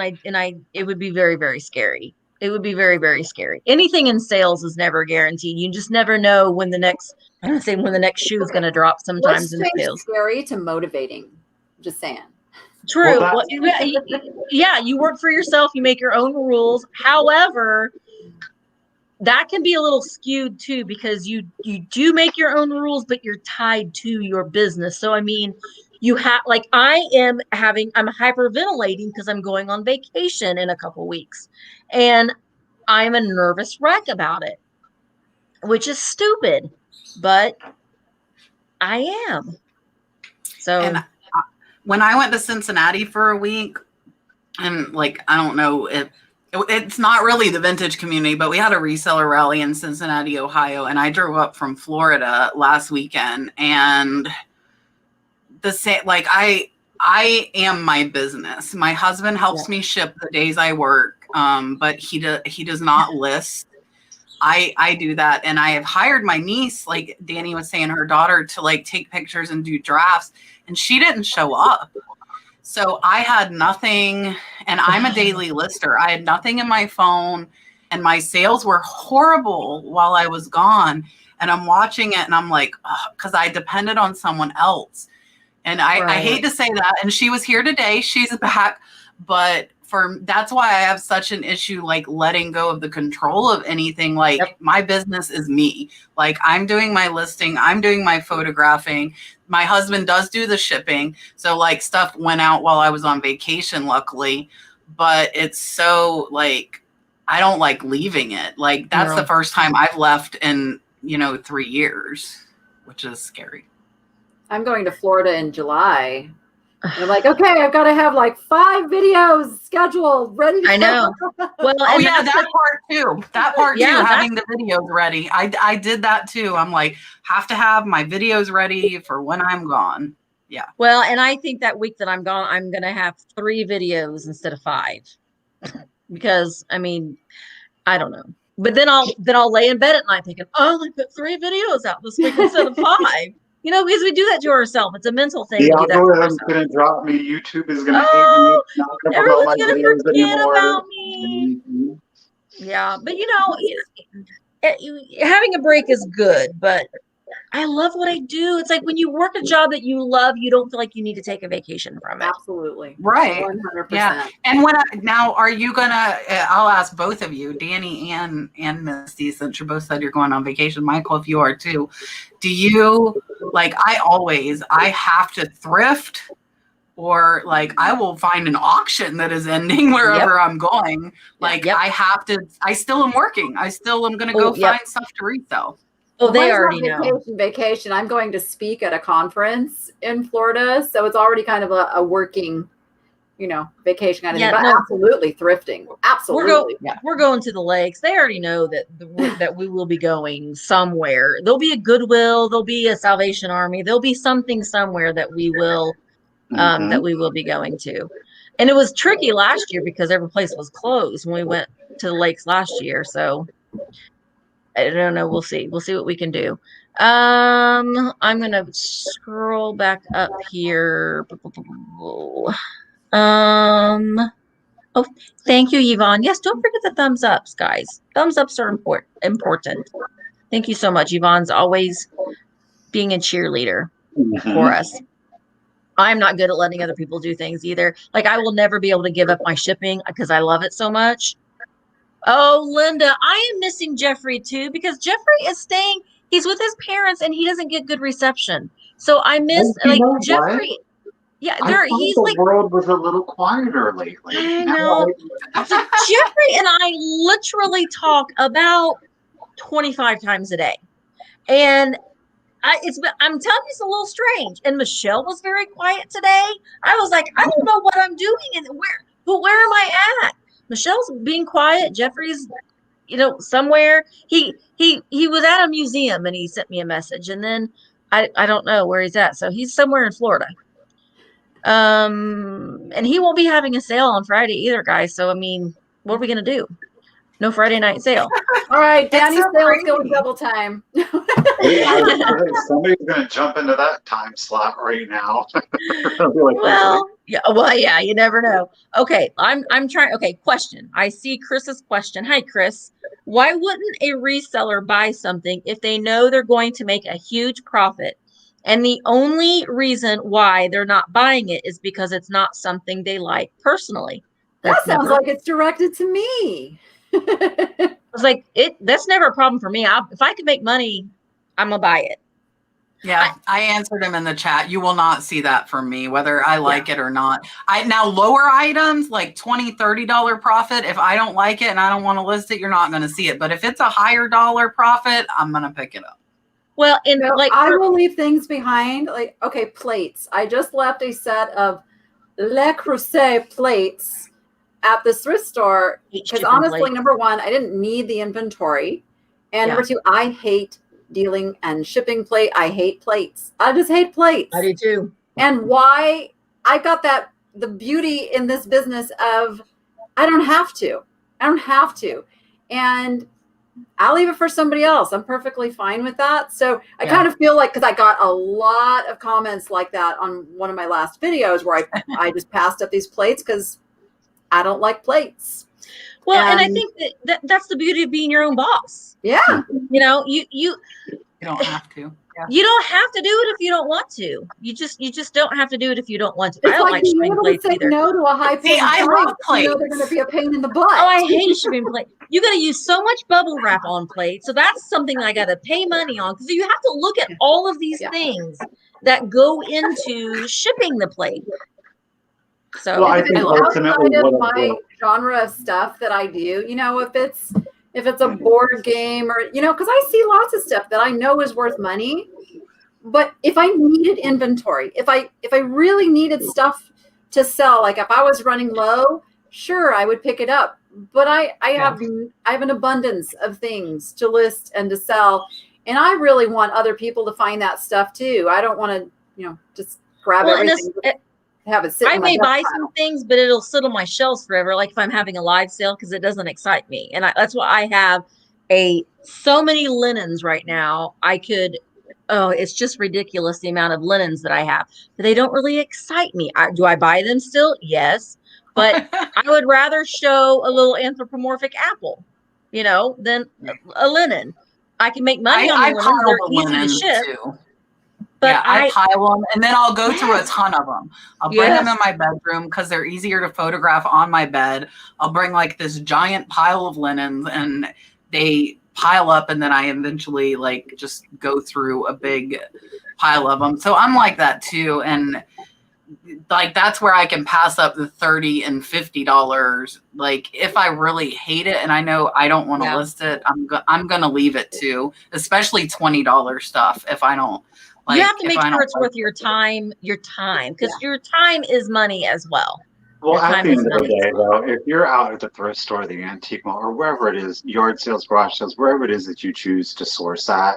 it would be very, very scary. It would be very, very scary. Anything in sales is never guaranteed. You just never know when the next, I don't say when the next shoe is going to drop sometimes in Let's change sales. scary to motivating. Just saying. True. Well, yeah, you work for yourself. You make your own rules. However, that can be a little skewed too, because you do make your own rules, but you're tied to your business. So, I mean, you have, like, I'm hyperventilating because I'm going on vacation in a couple weeks, and I'm a nervous wreck about it, which is stupid, but I am. So, And when I went to Cincinnati for a week, and like, I don't know if it's not really the vintage community, but we had a reseller rally in Cincinnati, Ohio, and I drove up from Florida last weekend, and I am my business. My husband helps me ship the days I work, but he does not list. I do that, and I have hired my niece, like Danni was saying, her daughter, to like take pictures and do drafts, and she didn't show up. So I had nothing, and I'm a daily lister. I had nothing in my phone, and my sales were horrible while I was gone. And I'm watching it, and I'm like, because I depended on someone else. And I hate to say that. And she was here today. She's back. But that's why I have such an issue, like letting go of the control of anything. Like my business is me. Like I'm doing my listing. I'm doing my photographing. My husband does do the shipping. So like stuff went out while I was on vacation, luckily. But it's so like, I don't like leaving it. Like that's the first time I've left in, 3 years, which is scary. I'm going to Florida in July. And I'm like, okay, I've got to have like 5 videos scheduled, ready to go. I know. Well, that part too. That part too, having the videos ready. I did that too. I'm like, have to have my videos ready for when I'm gone. Yeah. Well, and I think that week that I'm gone, I'm going to have 3 videos instead of 5. Because, I mean, I don't know. But then I'll lay in bed at night thinking, oh, I put 3 videos out this week instead of 5. Because we do that to ourselves. It's a mental thing. The algorithm's going to drop me. YouTube is going to hate me. Not going to promote my videos anymore. About me. Mm-hmm. Yeah, but having a break is good, but I love what I do. It's like when you work a job that you love, you don't feel like you need to take a vacation from it. Absolutely. Right. 100%. Yeah. And now are you going to, I'll ask both of you, Danni and Misty, since you both said you're going on vacation. Michael, if you are too, do you, like, I have to thrift, or like I will find an auction that is ending wherever I'm going. Like I still am working. I still am going to go find stuff to resell. Oh, they already know. Vacation. I'm going to speak at a conference in Florida, so it's already kind of a working, vacation kind of thing. But absolutely thrifting. Absolutely. We're going to the lakes. They already know that we will be going somewhere. There'll be a Goodwill. There'll be a Salvation Army. There'll be something somewhere that we will be going to. And it was tricky last year because every place was closed when we went to the lakes last year. So I don't know. We'll see. We'll see what we can do. I'm going to scroll back up here. Oh, thank you, Yvonne. Yes, don't forget the thumbs ups, guys. Thumbs ups are important. Thank you so much. Yvonne's always being a cheerleader for us. I'm not good at letting other people do things either. Like I will never be able to give up my shipping because I love it so much. Oh, Linda, I am missing Jeffrey too, because Jeffrey is staying. He's with his parents and he doesn't get good reception. So I miss Jeffrey. What? Yeah, he's the world was a little quieter lately. I know. So Jeffrey and I literally talk about 25 times a day. And I'm telling you, it's a little strange. And Michelle was very quiet today. I was like, I don't know what I'm doing and where am I at? Michelle's being quiet. Jeffrey's, somewhere. He was at a museum and he sent me a message, and then I don't know where he's at. So he's somewhere in Florida. And he won't be having a sale on Friday either, guys. So I mean, what are we gonna do? No Friday night sale. All right, Danni's sales going double time. Somebody's going to jump into that time slot right now. I'll be like, Well, yeah, you never know. Okay, I'm trying. Okay, question. I see Chris's question. Hi, Chris. Why wouldn't a reseller buy something if they know they're going to make a huge profit? And the only reason why they're not buying it is because it's not something they like personally. That sounds like it's directed to me. I was like, that's never a problem for me. If I could make money, I'm gonna buy it. Yeah, I answered him in the chat. You will not see that from me, whether I like it or not. Now lower items like $20, $30 profit. If I don't like it and I don't want to list it, you're not going to see it. But if it's a higher dollar profit, I'm going to pick it up. Well, and I will leave things behind. Like, okay, plates. I just left a set of Le Creuset plates at the thrift store because honestly, number one, I didn't need the inventory. And number two, I hate dealing and shipping plate. I hate plates. I just hate plates. I do too. And why I got the beauty in this business of I don't have to. And I'll leave it for somebody else. I'm perfectly fine with that. So I kind of feel like, because I got a lot of comments like that on one of my last videos where I just passed up these plates because I don't like plates. Well, and I think that's the beauty of being your own boss. Yeah. You know, you don't have to. Yeah. You don't have to do it if you don't want to. You just don't have to do it if you don't want to. It's I don't like shipping plates either. No to a high paid I love plates. You know they're going to be a pain in the butt. Oh, I hate shipping plates. You got to use so much bubble wrap on plates. So that's something I got to pay money on because you have to look at all of these things that go into shipping the plate. So well, I think ultimately outside of my genre of stuff that I do, you know, if it's a board game or, you know, because I see lots of stuff that I know is worth money, but if I needed inventory, if I really needed stuff to sell, like if I was running low, sure, I would pick it up. But I have an abundance of things to list and to sell, and I really want other people to find that stuff too. I don't want to, you know, just grab everything. Have it sit. I may buy some things, but it'll sit on my shelves forever. Like if I'm having a live sale, because it doesn't excite me, and that's why I have so many linens right now. It's just ridiculous the amount of linens that I have, but they don't really excite me. Do I buy them still? Yes, but I would rather show a little anthropomorphic apple, you know, than a linen. I can make money on the linens. They're easy to ship. Too. But I pile them, and then I'll go through a ton of them. I'll bring them in my bedroom because they're easier to photograph on my bed. I'll bring like this giant pile of linens, and they pile up, and then I eventually like just go through a big pile of them. So I'm like that too, and like that's where I can pass up the $30 and $50. Like if I really hate it and I know I don't want to list it, I'm gonna leave it too, especially $20 stuff if I don't. You have to make sure it's worth your time, because your time is money as well. Well, at the end of the day, though, if you're out at the thrift store, the antique mall, or wherever it is, yard sales, garage sales, wherever it is that you choose to source at,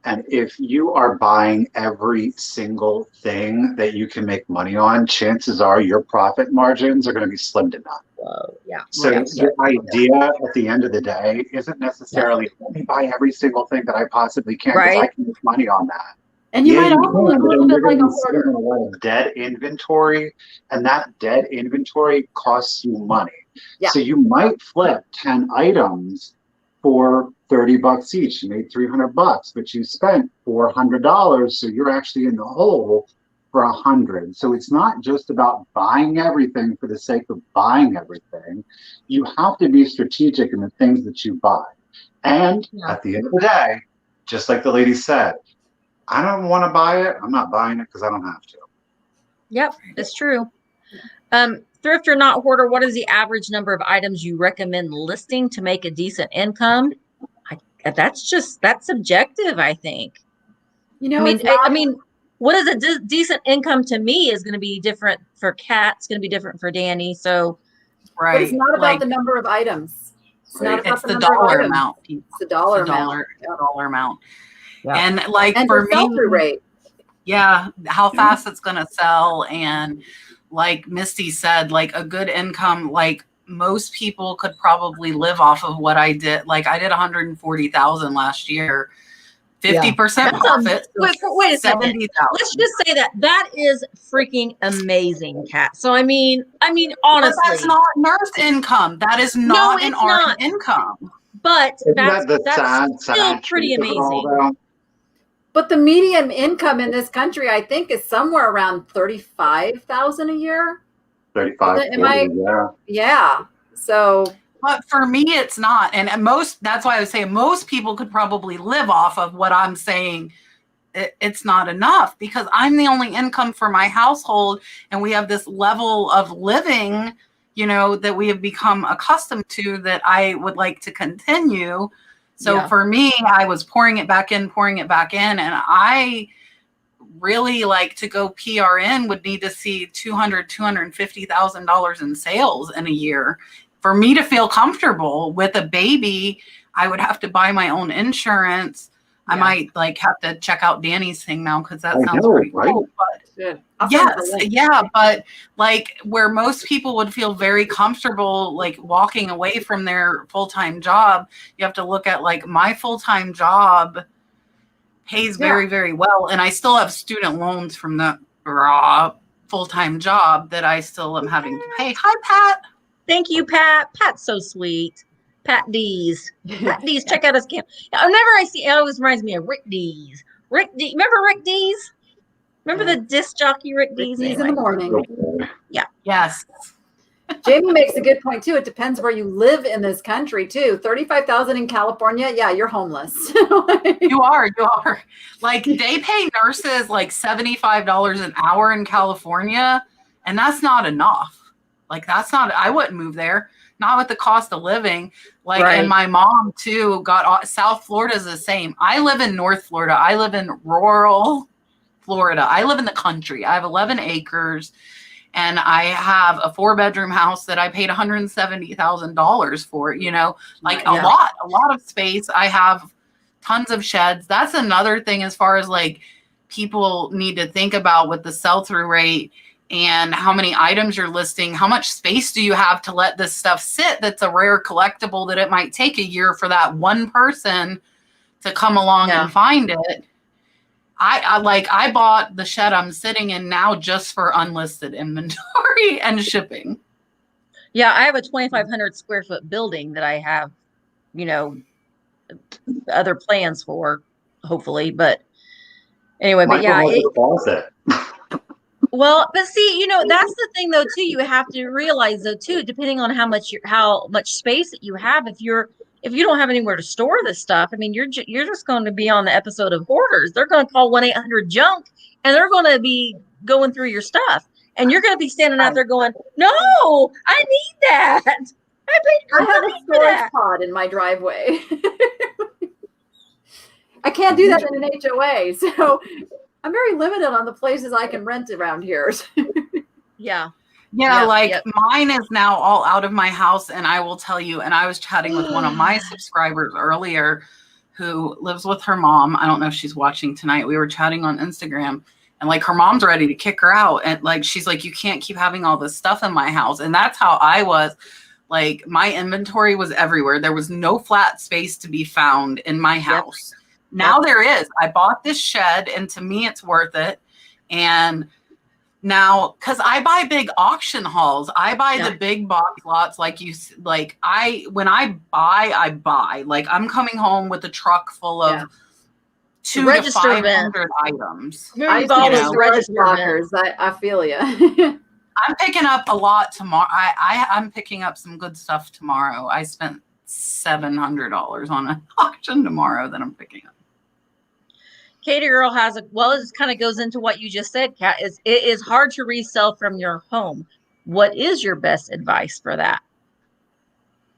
and if you are buying every single thing that you can make money on, chances are your profit margins are going to be slim to none. So the idea at the end of the day isn't necessarily, let me buy every single thing that I possibly can because I can make money on that. And you might also look a little bit like a hoarder. A lot of dead inventory, and that dead inventory costs you money. Yeah. So you might flip 10 items for $30 each. You made $300, but you spent $400, so you're actually in the hole for $100. So it's not just about buying everything for the sake of buying everything. You have to be strategic in the things that you buy. And at the end of the day, just like the lady said, I don't want to buy it. I'm not buying it because I don't have to. Yep, it's true. Thrifter, not hoarder, what is the average number of items you recommend listing to make a decent income? That's subjective, I think. You know, I mean, what is a decent income to me is going to be different for Kat. It's going to be different for Danny. So, but it's not about the number of items. It's not about the dollar amount. It's the dollar amount. Dollar amount. Yeah. And like and for me, sell-through rate. Yeah, how fast it's going to sell. And like Misty said, like a good income, like most people could probably live off of what I did. Like I did 140,000 last year 50% That's profit. wait a second. 70,000. Let's just say that is freaking amazing, Kat. So I mean, honestly, But that's not nurse income. That is not an it's RN not. income. But Isn't that's that the still sad pretty truth of it all, amazing. though? But the median income in this country, I think, is somewhere around 35,000 a year. 35, Am I? 40, Yeah. So, But for me, it's not. And that's why I was saying most people could probably live off of what I'm saying. It's not enough because I'm the only income for my household. And we have this level of living, that we have become accustomed to that I would like to continue. So for me, I was pouring it back in. And I really like to go PRN would need to see $250,000 in sales in a year. For me to feel comfortable with a baby, I would have to buy my own insurance. Yeah. I might have to check out Danni's thing now because that sounds pretty cool. But but where most people would feel very comfortable walking away from their full-time job, you have to look at my full-time job pays very, very well. And I still have student loans from the full-time job that I still am having to pay. Hi, Pat. Thank you, Pat. Pat's so sweet. Pat D's. Pat D's, check out his camp. Whenever I see, it always reminds me of Rick D's. Remember Rick D's? Remember the disc jockey Rick D's? In the morning. Yeah. Yes. Jamie makes a good point too. It depends where you live in this country too. 35,000 in California. Yeah, you're homeless. You are. They pay nurses $75 an hour in California. And that's not enough. I wouldn't move there. Not with the cost of living. And my mom too South Florida is the same. I live in North Florida. I live in rural Florida. I live in the country. I have 11 acres and I have a 4-bedroom house that I paid $170,000 for, a lot of space. I have tons of sheds. That's another thing as far as people need to think about with the sell-through rate and how many items you're listing. How much space do you have to let this stuff sit? That's a rare collectible that it might take a year for that one person to come along and find it. I bought the shed I'm sitting in now just for unlisted inventory and shipping. Yeah, I have a 2,500 square foot building that I have, other plans for, hopefully. But anyway, well, but see, that's the thing though too. You have to realize though too, depending on how much space that you have, if you don't have anywhere to store this stuff, I mean, you're just going to be on the episode of Hoarders. They're going to call 1-800-JUNK and they're going to be going through your stuff. And you're going to be standing out there going, no, I need that. I have a storage pod in my driveway. I can't do that in an HOA. So I'm very limited on the places I can rent around here. Mine is now all out of my house. And I will tell you, and I was chatting with one of my subscribers earlier who lives with her mom. I don't know if she's watching tonight. We were chatting on Instagram and her mom's ready to kick her out. And she's like, you can't keep having all this stuff in my house. And that's how I was. My inventory was everywhere. There was no flat space to be found in my house. Now there is. I bought this shed and to me it's worth it. And now, because I buy big auction hauls, I buy the big box lots when I buy. I'm coming home with a truck full of 200 to 500 items. I saw those register lockers. I feel you. I'm picking up a lot tomorrow. I'm picking up some good stuff tomorrow. I spent $700 on an auction tomorrow that I'm picking up. Katie Girl has it kind of goes into what you just said, Kat. It is hard to resell from your home. What is your best advice for that?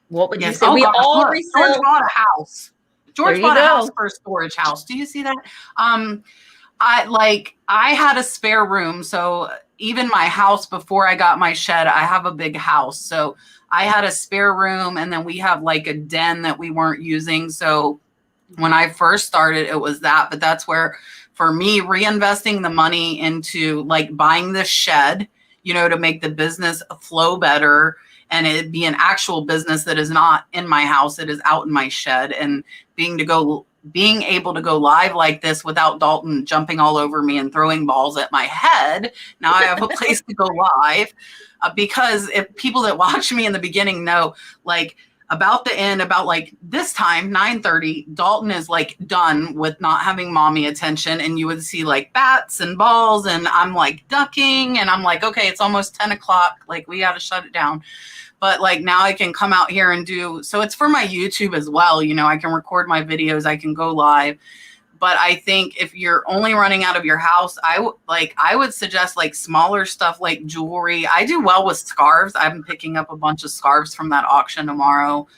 What would you say? We all resell. George bought a house. George bought a house for a storage house. Do you see that? I had a spare room. So even my house before I got my shed, I have a big house. So I had a spare room and then we have a den that we weren't using. So when I first started, it was that, but that's where for me, reinvesting the money into buying this shed, to make the business flow better and it be an actual business that is not in my house, it is out in my shed, and being to go being able to go live like this without Dalton jumping all over me and throwing balls at my head. Now I have a place to go live, because if people that watch me in the beginning know, like, about the end, about like this time, 9:30, Dalton is like done with not having mommy attention, and you would see like bats and balls, and I'm like ducking, and I'm like, okay, it's almost 10 o'clock, like we got to shut it down. But like now I can come out here and do, so it's for my YouTube as well. You know, I can record my videos, I can go live. But I think if you're only running out of your house, I would suggest like smaller stuff like jewelry. I do well with scarves. I'm picking up a bunch of scarves from that auction tomorrow.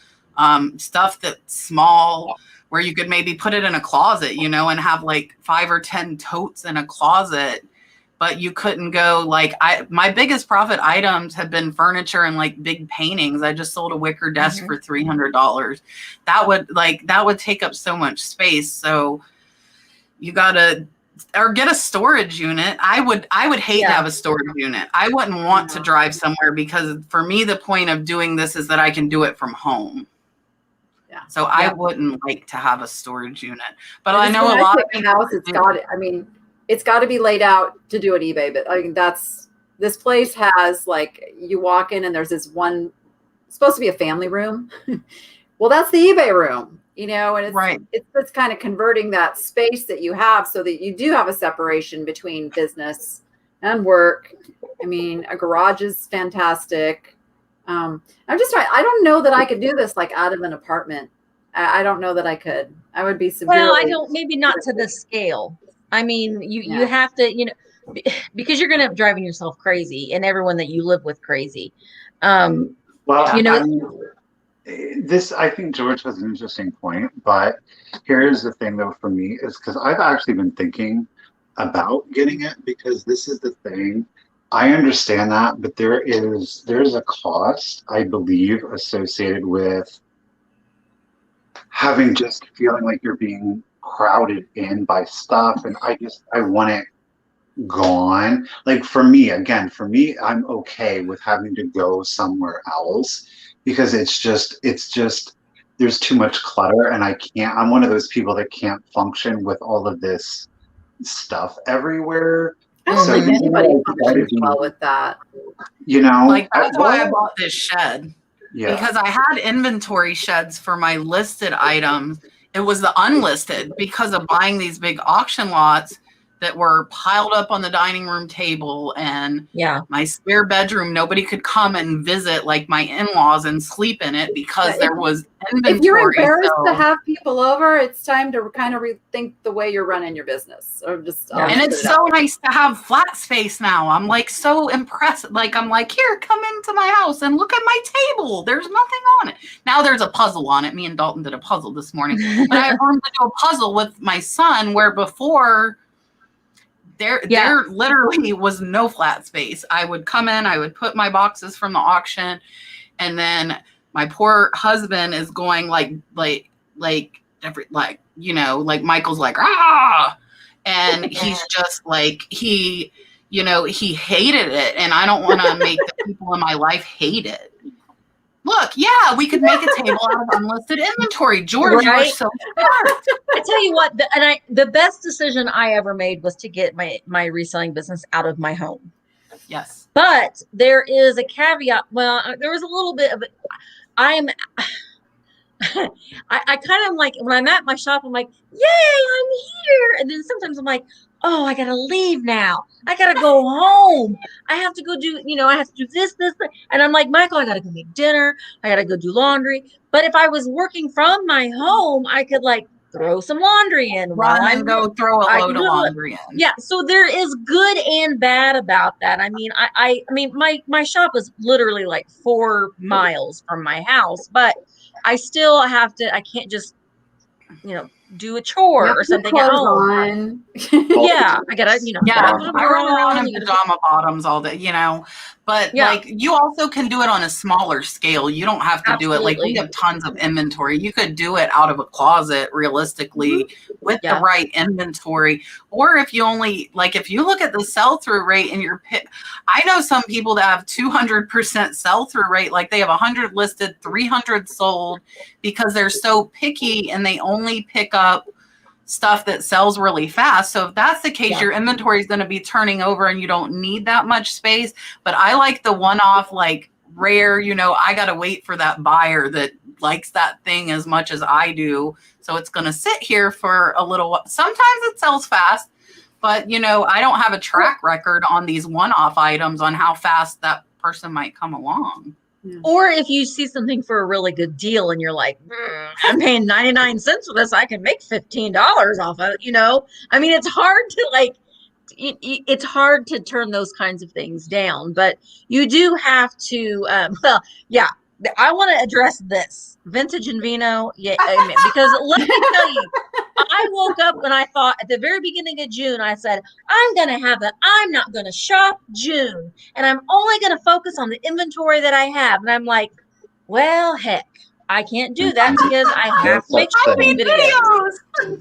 Stuff that's small, where you could maybe put it in a closet, you know, and have like 5 or 10 totes in a closet. But you couldn't go like, my biggest profit items have been furniture and like big paintings. I just sold a wicker desk for $300. That would take up so much space. So you gotta, or get a storage unit. I would hate to have a storage unit. I wouldn't want to drive somewhere, because for me, the point of doing this is that I can do it from home. Yeah. So I wouldn't like to have a storage unit, but I know a lot of people. House, it's got to be laid out to do an eBay. But I mean, this place has, like, you walk in and there's this one, it's supposed to be a family room. Well, that's the eBay room. You know, and it's kind of converting that space that you have so that you do have a separation between business and work. I mean, a garage is fantastic. I'm just trying. I don't know that I could do this like out of an apartment. I don't know that I could. I would be severely. Well, I don't. Maybe not to the scale. I mean, you have to, you know, because you're going to end up driving yourself crazy, and everyone that you live with crazy. Well, you know. This, I think George has an interesting point, but here's the thing though for me, is because I've actually been thinking about getting it, because this is the thing. I understand that, but there's a cost, I believe, associated with having just feeling like you're being crowded in by stuff, and I want it gone. Like for me, I'm okay with having to go somewhere else, because it's just there's too much clutter, and I'm one of those people that can't function with all of this stuff everywhere. I don't think anybody functions well with that. You know, like that's why I bought this shed. Yeah. Because I had inventory sheds for my listed items. It was the unlisted, because of buying these big auction lots that were piled up on the dining room table, and my spare bedroom, nobody could come and visit, like my in-laws, and sleep in it because there was inventory. If you're embarrassed to have people over, it's time to kind of rethink the way you're running your business. Or just and it's so nice to have flat space now. I'm like so impressed. Like I'm like, here, come into my house and look at my table. There's nothing on it. Now there's a puzzle on it. Me and Dalton did a puzzle this morning. But I have room to do a puzzle with my son, where before there literally was no flat space. I would come in, I would put my boxes from the auction, and then my poor husband is going like you know, like Michael's like, ah, and he's just like, he hated it, and I don't want to make the people in my life hate it. Look, we could make a table out of unlisted inventory. George, you're so smart. I tell you what, the best decision I ever made was to get my reselling business out of my home. Yes. But there is a caveat. Well, there was a little bit of it. I kind of like, when I'm at my shop, I'm like, yay, I'm here. And then sometimes I'm like, oh, I got to leave now. I got to go home. I have to go do, I have to do this. And I'm like, Michael, I got to go make dinner. I got to go do laundry. But if I was working from my home, I could like throw some laundry in. Run and go throw a load of laundry in. Yeah. So there is good and bad about that. I mean, I mean, my shop is literally like 4 miles from my house, but I still have to, I can't just, do a chore or something at home. I gotta, I run around in pajama bottoms all day, But like you also can do it on a smaller scale. You don't have to do it like we have tons of inventory. You could do it out of a closet realistically with the right inventory. Or if you only like if you look at the sell-through rate in your I know some people that have 200% sell-through rate, like they have 100 listed, 300 sold because they're so picky and they only pick up stuff that sells really fast. So if that's the case, your inventory is going to be turning over and you don't need that much space. But I like the one-off, like rare, you know, I got to wait for that buyer that likes that thing as much as I do. So it's going to sit here for a little while. Sometimes it sells fast, but you know, I don't have a track record on these one-off items on how fast that person might come along. Or if you see something for a really good deal and you're like, I'm paying 99 cents for this, I can make $15 off of it, you know? I mean, it's hard to like, it's hard to turn those kinds of things down, but you do have to, I want to address this vintage and vino. Yeah, because let me tell you, I woke up when I thought at the very beginning of June, I said, I'm not going to shop June and I'm only going to focus on the inventory that I have. And I'm like, well, heck, I can't do that because I have to make shopping videos.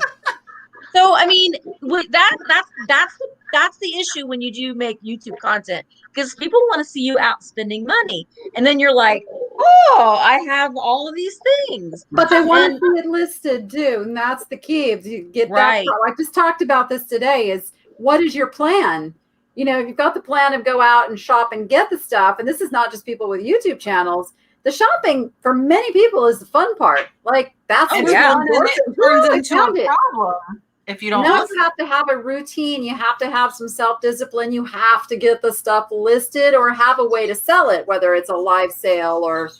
So, I mean, that's the issue when you do make YouTube content, because people want to see you out spending money. And then you're like, oh, I have all of these things. But they want to see it listed too. And that's the key. If you get that, I just talked about this today, is what is your plan? You know, you've got the plan of go out and shop and get the stuff. And this is not just people with YouTube channels. The shopping for many people is the fun part. Like that's it turns into a problem. If you don't, you have to have a routine. You have to have some self-discipline. You have to get the stuff listed or have a way to sell it, whether it's a live sale or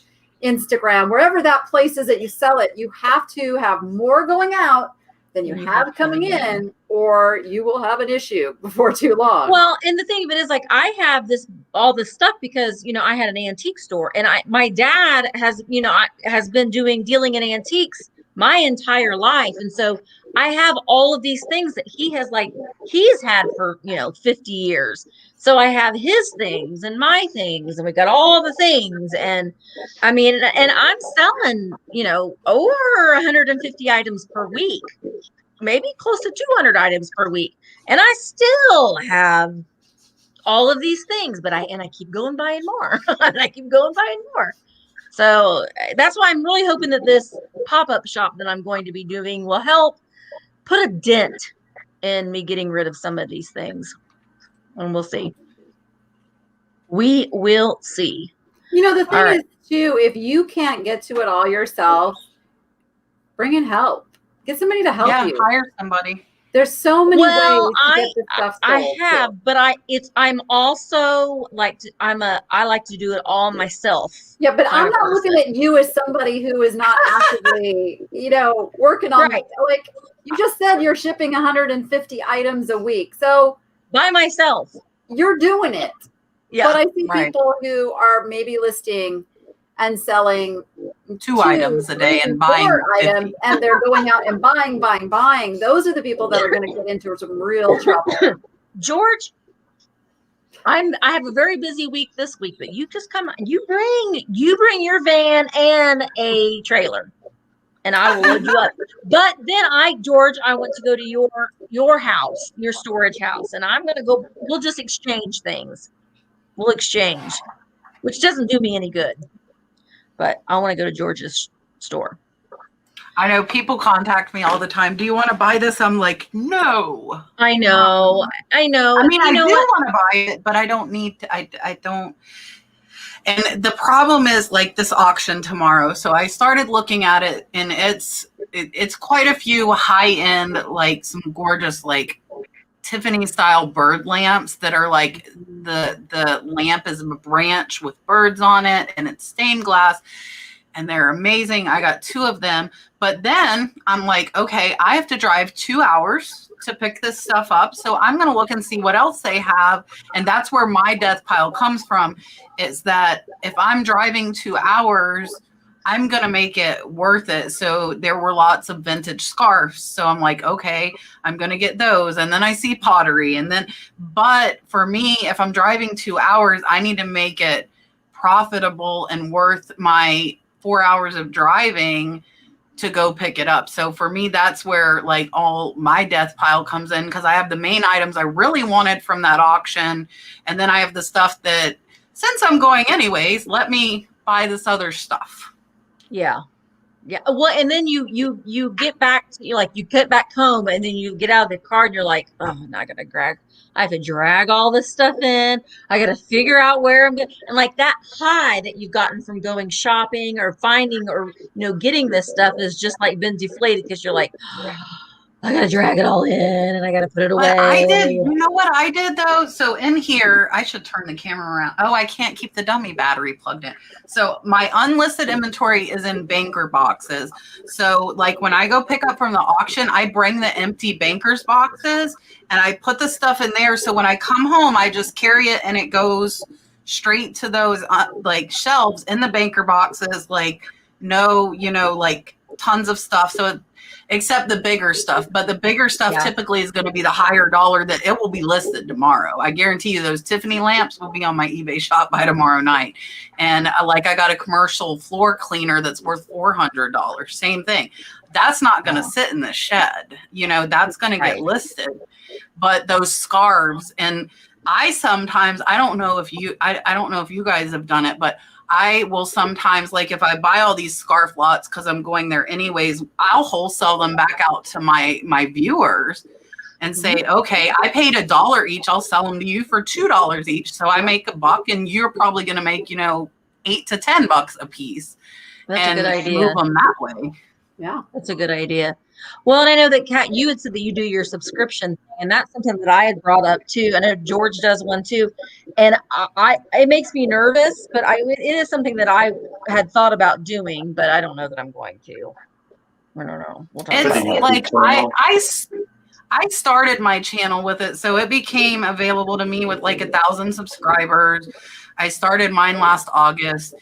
Instagram, wherever that place is that you sell it. You have to have more going out than you have coming in, or you will have an issue before too long. Well, and the thing of it is, like, I have all this stuff because, you know, I had an antique store, and my dad has, you know, has been dealing in antiques my entire life. And so I have all of these things that he's had for, you know, 50 years. So I have his things and my things, and we got all the things. And I mean, and I'm selling, you know, over 150 items per week, maybe close to 200 items per week. And I still have all of these things, but I keep going buying more. And I keep going buying more. So that's why I'm really hoping that this pop-up shop that I'm going to be doing will help put a dent in me getting rid of some of these things. And we'll see. We will see. You know, the thing is, too, if you can't get to it all yourself, bring in help. Get somebody to help you. Hire somebody. There's so many ways to get this stuff sold. I have, but I'm also I like to do it all myself. Yeah, but I'm not looking at you as somebody who is not actively, you know, working on it. Like you just said, you're shipping 150 items a week. So by myself, you're doing it. Yeah. But I see people who are maybe listing and selling two items a day and buying items, and they're going out and buying. Those are the people that are going to get into some real trouble. George, I have a very busy week this week, but you just come, you bring your van and a trailer, and I will load you up. But then George, I want to go to your house, your storage house, and I'm going to go. We'll just exchange things. We'll exchange, which doesn't do me any good. But I want to go to George's store. I know people contact me all the time. Do you want to buy this? I'm like, no. I know. I mean, I do want to buy it, but I don't need to. I don't. And the problem is like this auction tomorrow. So I started looking at it, and it's quite a few high end, like some gorgeous, like Tiffany style bird lamps that are like the lamp is a branch with birds on it, and it's stained glass, and they're amazing. I got 2 of them, but then I'm like, okay, I have to drive 2 hours to pick this stuff up. So I'm going to look and see what else they have. And that's where my death pile comes from, is that if I'm driving 2 hours, I'm going to make it worth it. So there were lots of vintage scarves. So I'm like, okay, I'm going to get those. And then I see pottery. And then, but for me, if I'm driving 2 hours, I need to make it profitable and worth my 4 hours of driving to go pick it up. So for me, that's where like all my death pile comes in, because I have the main items I really wanted from that auction. And then I have the stuff that, since I'm going anyways, let me buy this other stuff. Yeah. Yeah. Well, and then you get back to, like, you get back home and then you get out of the car and you're like, oh, I'm not gonna I have to drag all this stuff in. I gotta figure out where I'm going. And like that high that you've gotten from going shopping or finding or getting this stuff is just like been deflated because you're like, I gotta drag it all in and I gotta put it But I did, away. you know what I did though? So in here, I should turn the camera around. Oh, I can't keep the dummy battery plugged in. So my unlisted inventory is in banker boxes. So like when I go pick up from the auction, I bring the empty bankers boxes and I put the stuff in there. So when I come home, I just carry it and it goes straight to those like shelves in the banker boxes, like no, like tons of stuff. So except the bigger stuff. But the bigger stuff typically is going to be the higher dollar that it will be listed tomorrow. I guarantee you those Tiffany lamps will be on my eBay shop by tomorrow night. And like I got a commercial floor cleaner that's worth $400. Same thing. That's not going to sit in the shed. That's going to get listed. But those scarves, and I don't know if you guys have done it, but I will sometimes, like if I buy all these scarf lots because I'm going there anyways, I'll wholesale them back out to my viewers and say, okay, I paid $1 each. I'll sell them to you for $2 each. So I make $1 and you're probably going to make, $8 to $10 a piece. That's a good idea. Move them that way. Yeah, that's a good idea. Well, and I know that Kat, you had said that you do your subscription thing, and that's something that I had brought up too. I know George does one too, and it makes me nervous, but it is something that I had thought about doing, but I don't know that I'm going to. I don't know. We'll talk about It's like I started my channel with it, so it became available to me with like 1,000 subscribers. I started mine last August.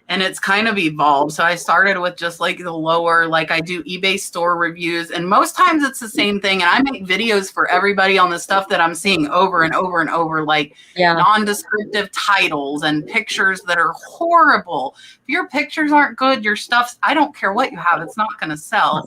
And it's kind of evolved. So I started with just like the lower, like I do eBay store reviews. And most times it's the same thing. And I make videos for everybody on the stuff that I'm seeing over and over and over, like non-descriptive titles and pictures that are horrible. If your pictures aren't good, your stuff's, I don't care what you have, it's not going to sell.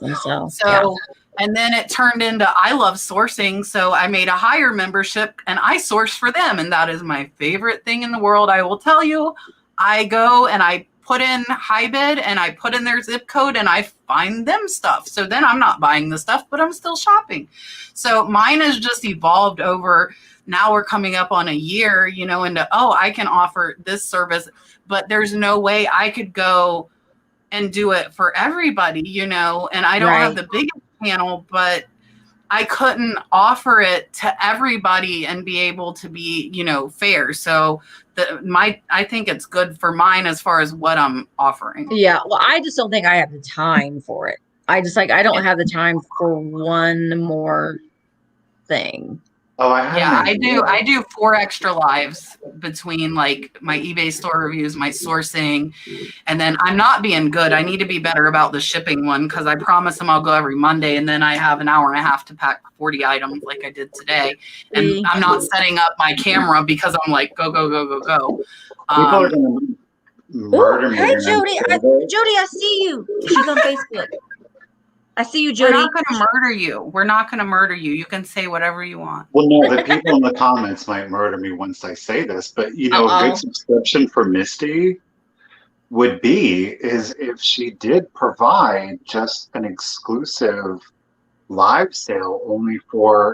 And then it turned into, I love sourcing. So I made a higher membership and I source for them. And that is my favorite thing in the world. I will tell you, I go and I put in high bid and I put in their zip code and I find them stuff. So then I'm not buying the stuff, but I'm still shopping. So mine has just evolved over. Now we're coming up on a year, into, I can offer this service, but there's no way I could go and do it for everybody, and I don't have the biggest channel, but I couldn't offer it to everybody and be able to be, fair. So I think it's good for mine as far as what I'm offering. Yeah. Well, I just don't think I have the time for it. I don't have the time for one more thing. Oh, I do 4 extra lives between like my eBay store reviews, my sourcing, and then I'm not being good. I need to be better about the shipping one because I promise them I'll go every Monday, and then I have an hour and a half to pack 40 items like I did today, and I'm not setting up my camera because I'm like go go go go go. People are gonna murder me. Hey, Jody, I see you. She's on Facebook. I see you, Jody. We're not going to murder you. We're not going to murder you. You can say whatever you want. Well, no, the people in the comments might murder me once I say this, but a good subscription for Misty would be if she did provide just an exclusive live sale only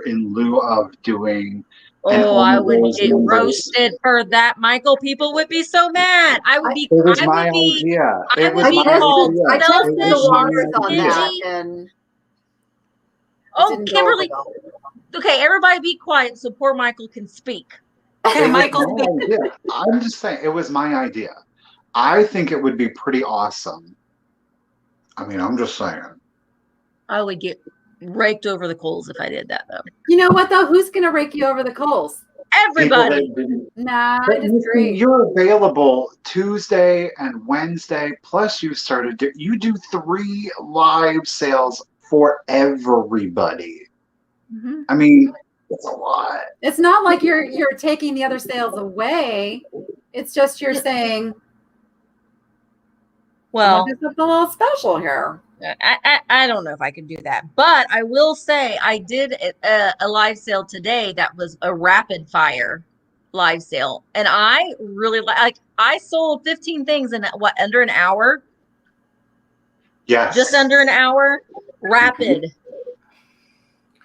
in lieu of doing. I would get roasted for that, Michael. People would be so mad. I would be. It was my idea. I would be called selfish. Kimberly. Okay, everybody, be quiet so poor Michael can speak. Okay, Michael. I'm just saying, it was my idea. I think it would be pretty awesome. I mean, I'm just saying. I would get raked over the coals if I did that, though. You know what, though? Who's going to rake you over the coals? Everybody. Nah, I But disagree. you're available Tuesday and Wednesday, plus you do 3 live sales for everybody. Mhm. I mean, it's a lot. It's not like you're taking the other sales away. It's just you're saying, I Well, want to do something a little special here. I don't know if I can do that, but I will say I did a live sale today that was a rapid fire live sale, and I really like. I sold 15 things in what, under an hour? Yes. Just under an hour. Rapid.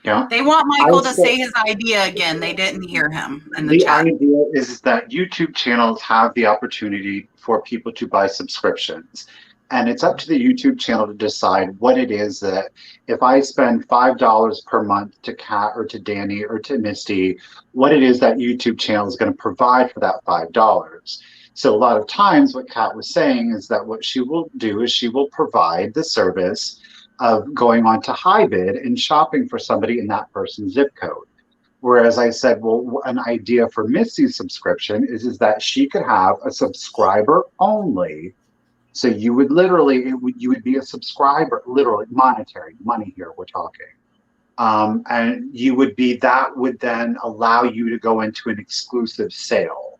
Yeah. They want Michael to say his idea again. They didn't hear him in the chat. The idea is that YouTube channels have the opportunity for people to buy subscriptions. And it's up to the YouTube channel to decide what it is that if I spend $5 per month to Kat or to Danny or to Misty, what it is that YouTube channel is going to provide for that $5. So a lot of times what Kat was saying is that what she will do is she will provide the service of going on to HiBid and shopping for somebody in that person's zip code. Whereas I said, well, an idea for Misty's subscription is that she could have a subscriber only. So you would literally, you would be a subscriber, literally monetary money here we're talking. And you would be, that would then allow you to go into an exclusive sale.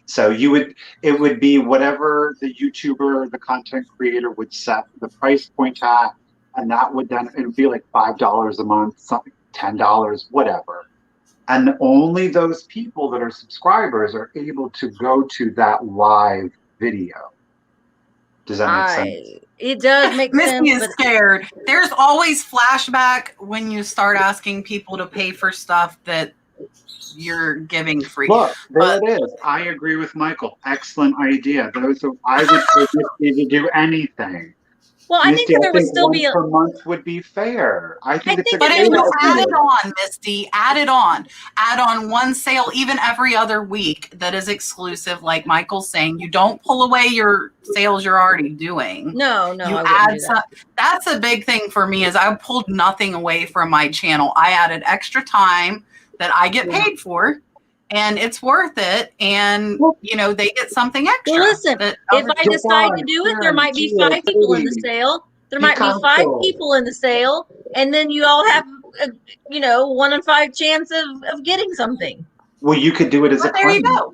So it would be whatever the YouTuber, the content creator would set the price point at, and that would then, it would be like $5 a month, something, $10, whatever. And only those people that are subscribers are able to go to that live video. Does that make sense? It does make sense. Misty is scared. There's always flashback when you start asking people to pay for stuff that you're giving free. Look, there it is. I agree with Michael. Excellent idea. I would pay Misty to do anything. Well, I Misty, think that there would still be per month would be fair. I think it's But if you add it on, Misty, add on one sale even every other week that is exclusive, like Michael's saying. You don't pull away your sales you're already doing. No, you add some. That's a big thing for me. Is I pulled nothing away from my channel. I added extra time that I get paid for, and it's worth it. And they get something extra. Well, listen, if I decide to do it, there might be 5 people in the sale. There might be 5 people in the sale, and then you all have, 1 in 5 chance of getting something. Well, you could do it as a claim. There you go.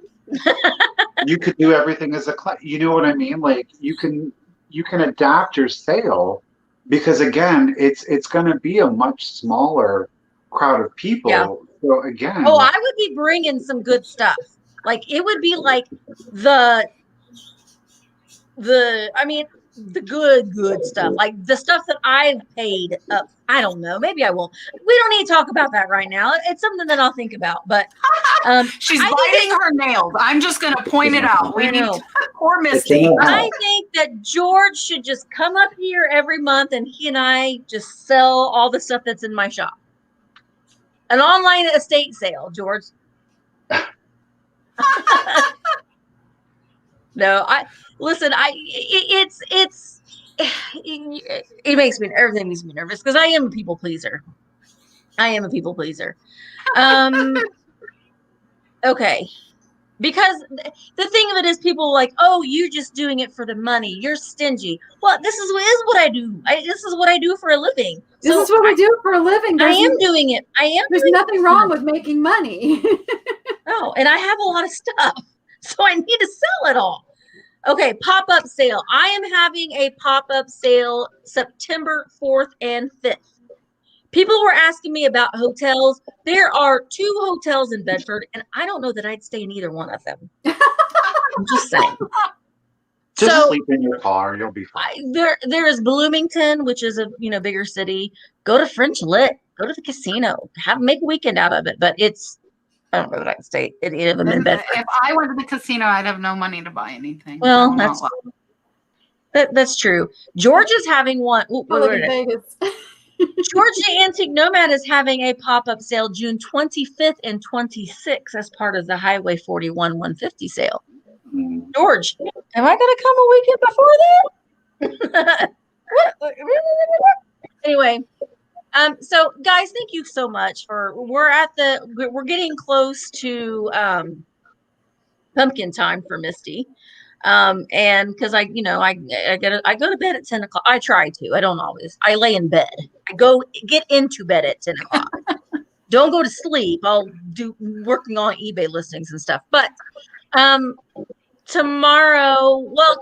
You could do everything as a claim. You know what I mean? Like you can adapt your sale, because again, it's going to be a much smaller crowd of people. Yeah. So again, I would be bringing some good stuff. Like it would be like the good stuff, like the stuff that I've paid up. I don't know. Maybe I won't. We don't need to talk about that right now. It's something that I'll think about. But she's biting her nails. I'm just going to point it out. We need to, poor Misty. I think that George should just come up here every month, and he and I just sell all the stuff that's in my shop. An online estate sale, George. No, it makes me, everything makes me nervous because I am a people pleaser. Okay. Because the thing of it is, people are like, oh, you're just doing it for the money. You're stingy. Well, this is what I do. This is what I do for a living. This is what we do for a living. I am doing it. There's nothing wrong with making money. No, and I have a lot of stuff, so I need to sell it all. Okay, pop-up sale. I am having a pop-up sale September 4th and 5th. People were asking me about hotels. There are 2 hotels in Bedford, and I don't know that I'd stay in either one of them. I'm just saying. Just sleep in your car. You'll be fine. There is Bloomington, which is a bigger city. Go to French Lit. Go to the casino. Make a weekend out of it. But I don't know that I'd stay at either of them in Bedford. If I went to the casino, I'd have no money to buy anything. Well, that's true. George is having one. Vegas. George the Antique Nomad is having a pop-up sale June 25th and 26th as part of the Highway 41 150 sale. George, am I going to come a weekend before that? Anyway, So guys, thank you so much we're getting close to pumpkin time for Misty. And because I go to bed at 10 o'clock. I try to. I don't always. I lay in bed. I get into bed at 10 o'clock. Don't go to sleep. I'll do working on eBay listings and stuff. But tomorrow, well,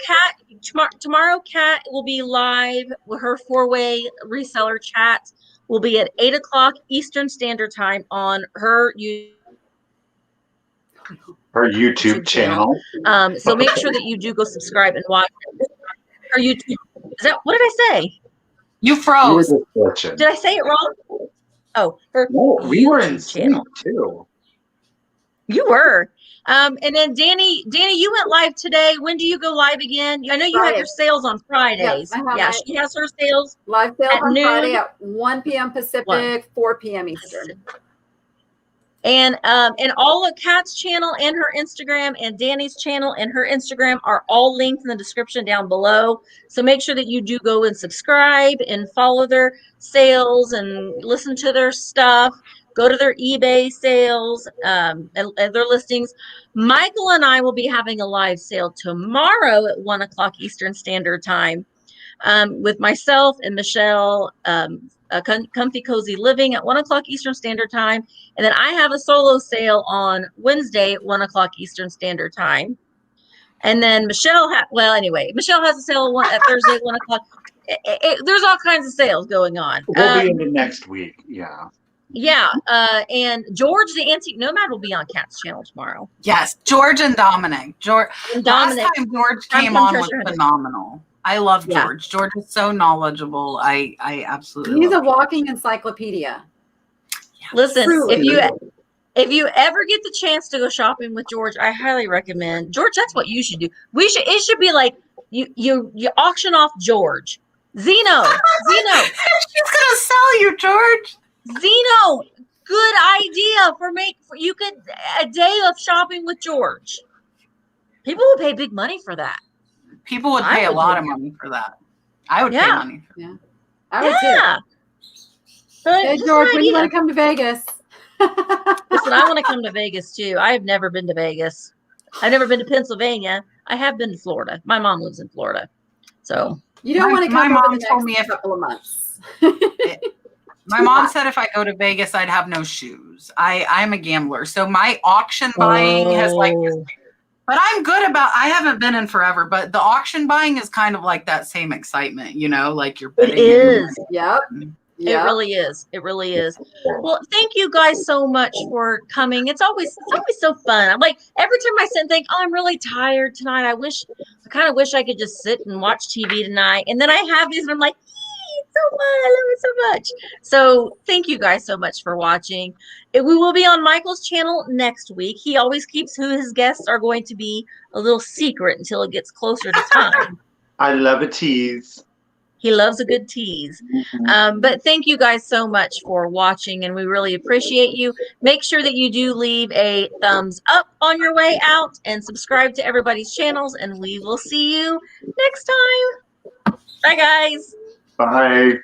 tomorrow Kat will be live with her 4-way reseller chat. Will be at 8 o'clock Eastern Standard Time on her YouTube channel. So make sure that you do go subscribe and watch her YouTube. Is that what did I say? You froze. Did I say it wrong? Oh, her we were in channel too. You were. And then Danni, you went live today. When do you go live again? I know you have your sales on Fridays. Yep, she has her sales. Live sales on noon. Friday at 1 p.m. Pacific, 4 p.m. Eastern. And all of Kat's channel and her Instagram and Danni's channel and her Instagram are all linked in the description down below. So make sure that you do go and subscribe and follow their sales and listen to their stuff. Go to their eBay sales and their listings. Michael and I will be having a live sale tomorrow at 1 o'clock Eastern Standard Time with myself and Michelle. Comfy Cozy Living at 1 o'clock Eastern Standard Time. And then I have a solo sale on Wednesday at 1 o'clock Eastern Standard Time. And then Michelle Michelle has a sale at Thursday at 1 o'clock. There's all kinds of sales going on. We'll be in the next week. Yeah. Yeah. And George, the Antique Nomad, will be on Kat's channel tomorrow. Yes. George and Dominic. Last time George came on was phenomenal. I love George. George is so knowledgeable. I absolutely He's a walking encyclopedia. Yeah. Listen, if you ever get the chance to go shopping with George, I highly recommend. George, that's what you should do. It should be like you auction off George. Zeno. She's gonna sell you, George. Zeno, good idea you could a day of shopping with George. People would pay big money for that. People would pay a lot of money for that. I would pay money for that. Yeah. I would too. Hey, George, when do you want to come to Vegas? Listen, I want to come to Vegas too. I have never been to Vegas. I've never been to Pennsylvania. I have been to Florida. My mom lives in Florida. So you don't want to come my over mom the told me next couple of months. My mom said if I go to Vegas, I'd have no shoes. I'm a gambler. So my auction buying has but I'm good I haven't been in forever, but the auction buying is kind of like that same excitement, like you're betting. It is. Yep. It really is. It really is. Well, thank you guys so much for coming. It's always so fun. I'm like, every time I sit and think, I'm really tired tonight. I kind of wish I could just sit and watch TV tonight. And then I have these and I'm like, it's so fun. I love it so much. So thank you guys so much for watching. We will be on Michael's channel next week. He always keeps who his guests are going to be a little secret until it gets closer to time. I love a tease. He loves a good tease. But thank you guys so much for watching, and we really appreciate you. Make sure that you do leave a thumbs up on your way out and subscribe to everybody's channels, and we will see you next time. Bye, guys. Bye.